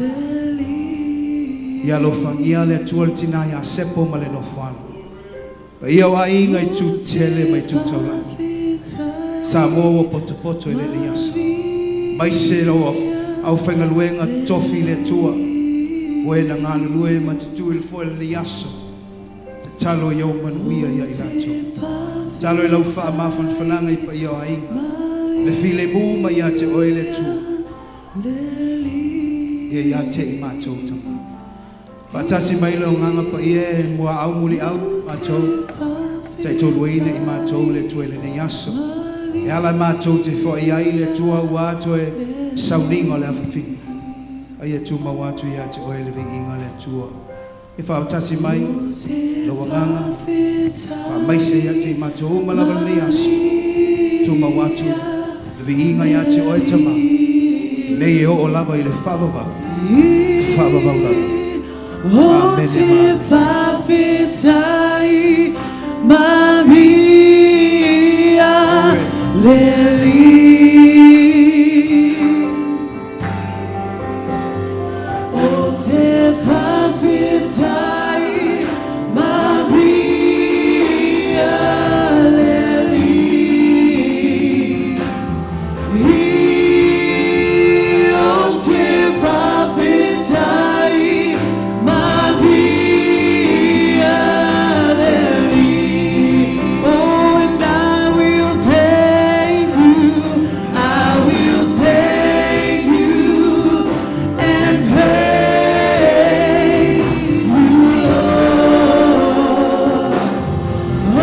Ia lo whangia le tua le tina ia sepo ma le no whanu. Ia wa inga i tū tele mai tū taulani. Sa mō o poto e le nei aso. Mai se lo au whangaluenga tofi le tua. Oe na ngāna lue ma tutu il fo le nei aso. Talo iau manuia ia i rato. Talo i lau wha mawhan whananga i pa iau ainga. Le file mū ma ia te oe le tū. Ia te i mātou tama. Whatasi mai leo nganga pa ia mua au muli au mātou. Tai tō luina i mātou le tue le nei aso. E ala mātou te fo i ai le tua wātu e sauninga le awhawhina. Aia tū ma wātu ia te oe le vi inga le tua. E whaotasi mai, lo wanganga, wha maise ia te mātou malawa nei aso, tō mawatu, le vi inga ia te oe tama, nei e o lava i le whawawau lava.
O te whawhetai, Maria, Leli. O te whawhetai, Maria, Leli. O te whawhetai, Maria, Leli. Oh, and I will thank you, I will thank you, and praise you, Lord. Oh,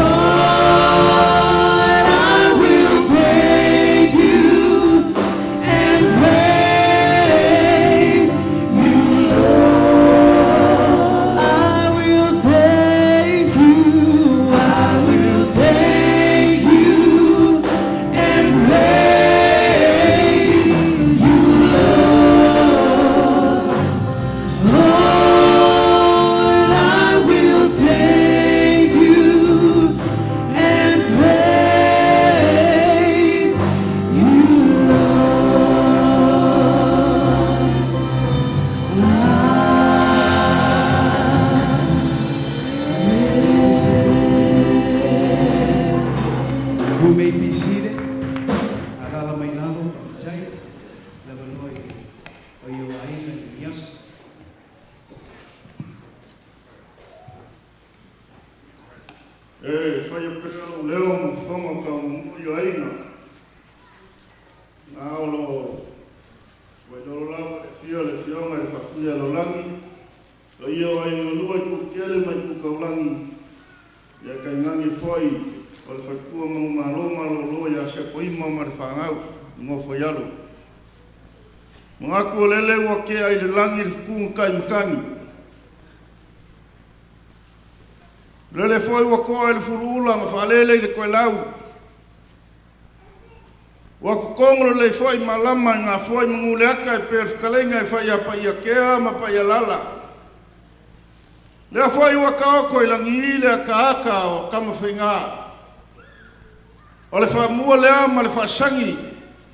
and I will thank you, and praise you, Lord. I will thank you, I will thank you, and praise you, Lord. Oh, and I will thank you, and praise you,
Who may be seated? Alala mai nalo, whawhitai, lava noi, o iau ainga i aso.
E whai a pera o leo mo whanga ka umuri o ainga. Ngā olo, wai loro lava le whionga le whakuia lo langi. O iau ainga lua i kukele mai kukaulangi. Ia kai ngangi whai, o le whakua mau malonga lo loa ia se koima ma le whangau, ngō whai alo. Mga kua lele ua ke ai le langi le whukunga kai mkani. Lele foi wa koa le furula ma falele le koe lau. Wa kongolo le foi malama nga foi mngule aka e perskalenga e fai apa ia kea ma pa ia lala. Le foi wa kaoko i langi le aka aka o kama whinga. O le whamua lea ma le whasangi.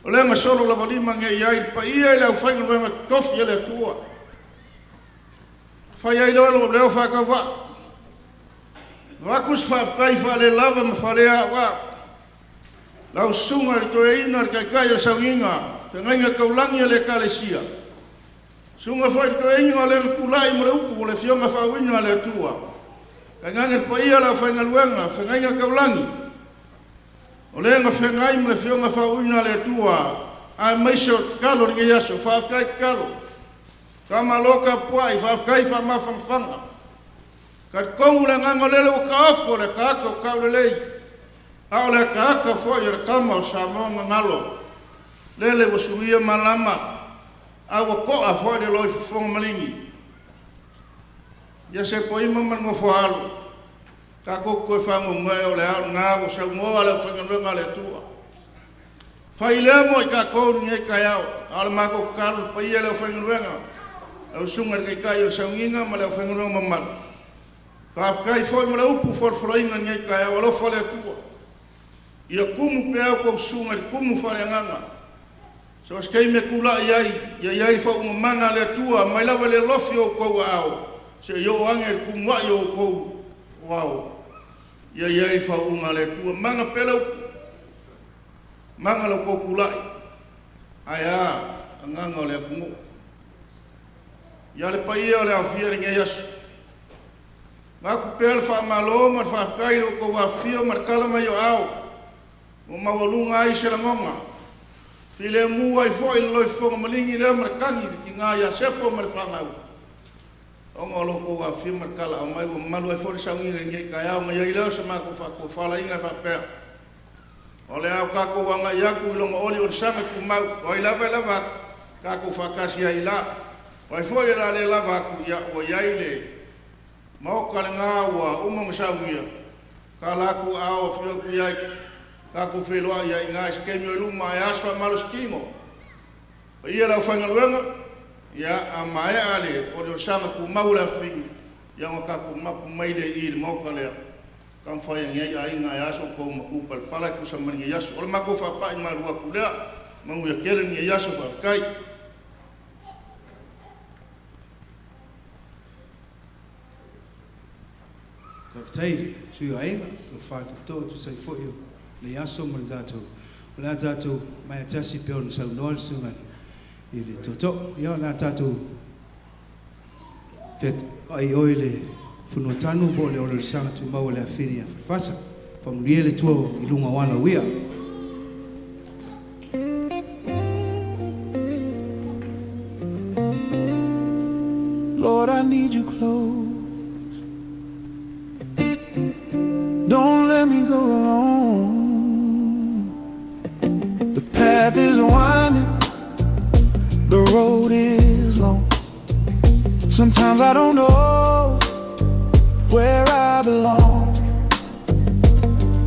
O le nga solo la walima nge iai pa ia i le au whainga luenga tofi ele atua. Fai ai leo leo whakawa. Wakus whafkai whale lava ma whalea wa. Lau sunga i toe ina kai kai sa winga, whengainga kaulangi le kalesia. Sunga fai toe inga le kulai mo le upu le fionga whawinga le tua. Kai ngangir pa ia la whainga luenga, whengainga kaulangi. O le nga whengai mo le fionga whawinga le tua, a maiso kalo ni yaso, whafkai kalo. Kama loka puai, whafkai whamawhangwhanga. Kat kongu le nganga lele o kaako le kaako kaule lei. Ao le kaaka foi le kama o Samoa ngalo. Lele o suia malama. Ao ko a foi le loi fonga malingi. Ya se po ima man ngofo alo. Ka ko ko fango ngai o le ao nga o sa mo ala fanga le tua. Fai le mo ka ko ni ka yao. Al ma ko kal pa ia le fanga luenga. Au sunga ke kai o sanginga ma le fanga no mamal. Fa kai foi mo le upu for froinga ni ka yao lo fale tua. Ia kumu pea ko sunga kumu fale nganga. So skei me kula ia fa un mana le tua mai lava le lofio ko ao. Se yo angel kumu yo ko wow. Ia fa un le tua manga pelo manga lo ko kula. Aya nganga le kumu. Ia le pai le afia nge yasu. Ma ku pel fa malo ma fa kai lo ko afia markala ma yo ao. O mawalunga ai se langonga. File mu ai foi loi fonga malingi le markangi ki nga ya sepo marfanga. O ngolo ko wa fi markala mai o malu ai foi sangi nge ka ya ma ya ile se ma ko fa ko fala inga fa pe. O le au ka ko wanga ya ku lo mo oli o sanga ku mau o ila va ka ko fa kasi ya ila. O ai foi la le lava ku ya o ya ile. Mo ka nga wa o mo sawiya. Ka la ku ao fi ku ya ka ko feloa ia inga skemio luma ia asfa malos kimo ia la fanga luenga ia a mai ale o sama ku maula fin ia ngo ka ku mapu mai le ir mo kale kan fa ia ia inga ia so ko ku pala ku sama ni ia so o ma ko fa pa ma lua ku le mo ia kele ni ia so fa kai
Taftai sui ainga o fa to sai fo yo le aso mo dato la dato mai tasi pe on sa no sunga ile toto yo la dato fet ai oile funo tanu bo le ole sanga tu mau le afinia fasa from riele tuo ilunga wala wia
Lord, I need you close. Don't let me go alone. The path is winding, the road is long. Sometimes I don't know where I belong.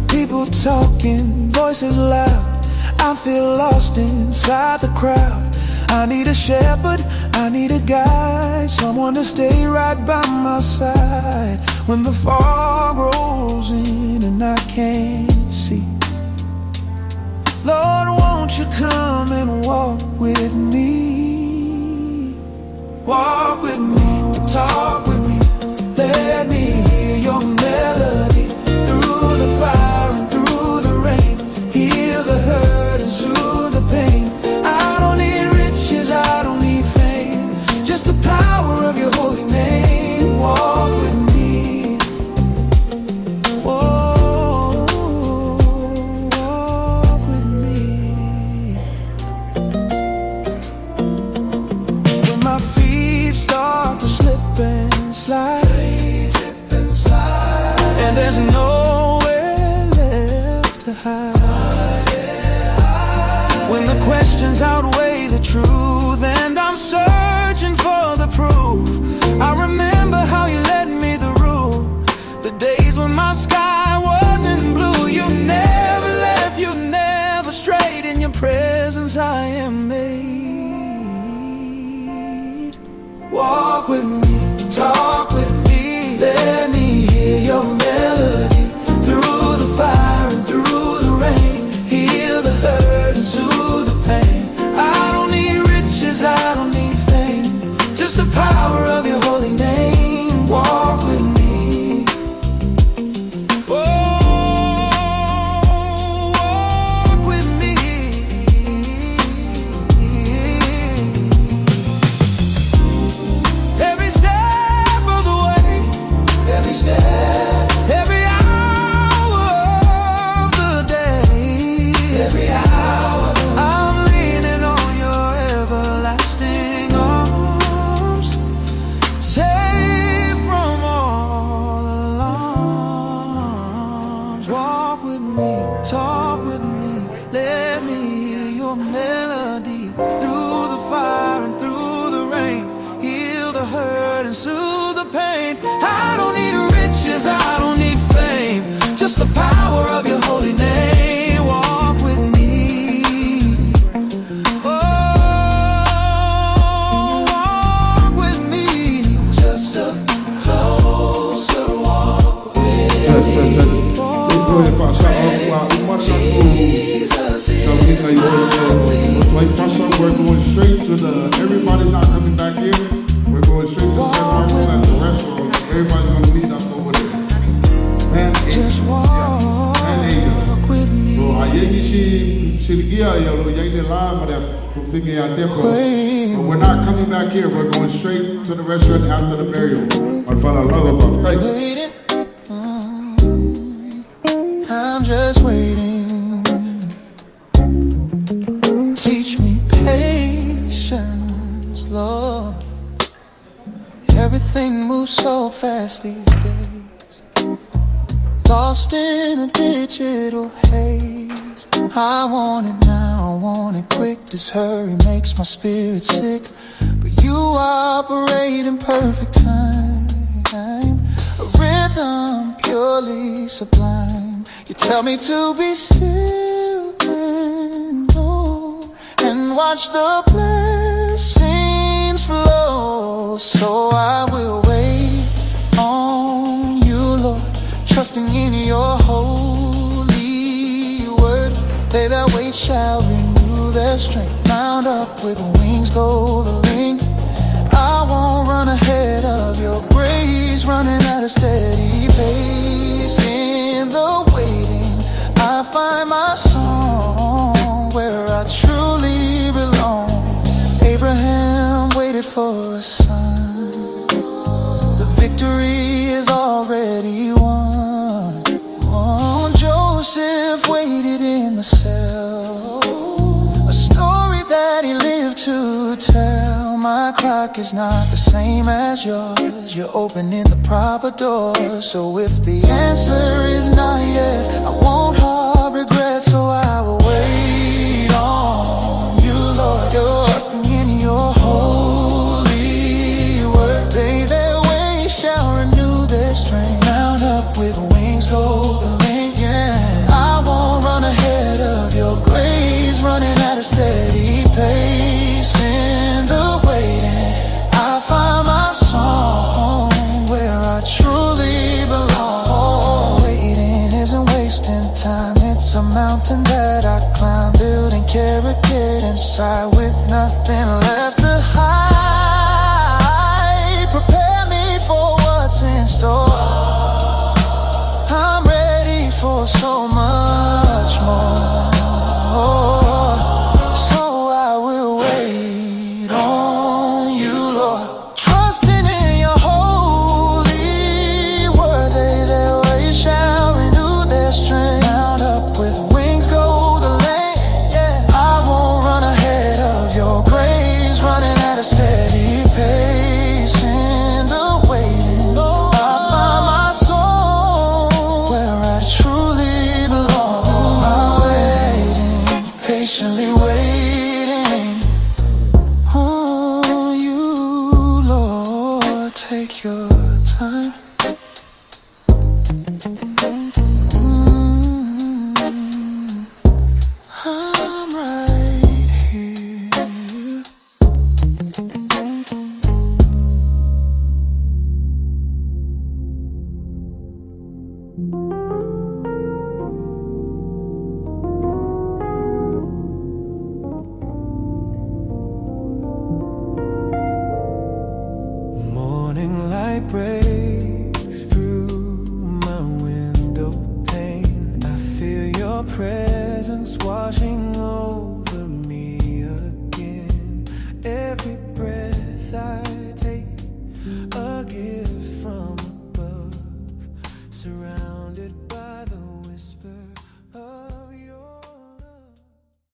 People talking, voices loud. I feel lost inside the crowd. I need a shepherd, I need a guide, someone to stay right by my side when the fog rolls in and I can't see. Lord, won't you come and walk with me? Walk with me, talk with me, let me hear your melody. Through the fire and through the rain, heal the hurt and soothe the pain. I don't need riches, I don't need fame, just the power of your holy name. Walk with me. Whoa, walk with me. When my feet start to slip and slide, and there's nowhere left to hide. When the questions outweigh the truth and I'm searching for the proof, I remember how you led me through the days when my sky wasn't blue. You never left, you never strayed. In your presence I am made. Walk with me, talk with me, let me hear your melody. Through the fire and through the rain, heal the hurt and soothe the pain. I don't need riches, I don't need fame, just the power of your holy name. Walk with me. Oh, walk melody. Through the fire and through the rain, heal the hurt and soothe the pain. I don't need riches, I don't need fame, just the power of your holy name. Walk with me, oh, walk with me, just a closer walk with me.
We're going straight to everybody's not coming back here. We're going straight to San Marcos at the restaurant. Everybody's going to meet up over there. And
just walk with me.
But we're not coming back here. We're going straight to the restaurant after the burial.
Waiting, I'm just waiting. Teach me patience, Lord. Everything moves so fast these days, lost in a digital haze. I want it now, I want it quick. This hurry makes my spirit sick, but you operate in perfect time, a rhythm purely sublime. You tell me to be still and know, and watch the blessings flow. So I will wait on you, Lord, trusting in your holy word. They that wait shall renew their strength, mount up with wings, go the length. I won't run ahead of your grace, running at a steady pace. In the waiting, I find my song, where I truly belong. Abraham waited for a son, the victory is already won. Oh, Joseph waited in the cell, a story that he lived to tell. My clock is not the same as yours, you're opening the proper door. So if the answer is not yet, I won't have regret. So I will wait on you, Lord. You're trusting in your holy word. They that wait shall renew their strength, mount up with wings, go the length, yeah. I won't run ahead of your grace, running at a steady pace. In the waiting, I find my song, where I truly belong. Waiting isn't wasting time, it's a mountain that I climb, building character inside with nothing left to hide. Prepare me for what's in store, I'm ready for so much more. So I will wait on you, Lord, trusting in your holy word. They that wait shall renew their strength, mount up with wings, go the length, yeah. I won't run ahead of your grace, running at a steady pace. In the waiting, I find my soul, where I truly belong. I'm waiting, patiently waiting on you, Lord. Take your time.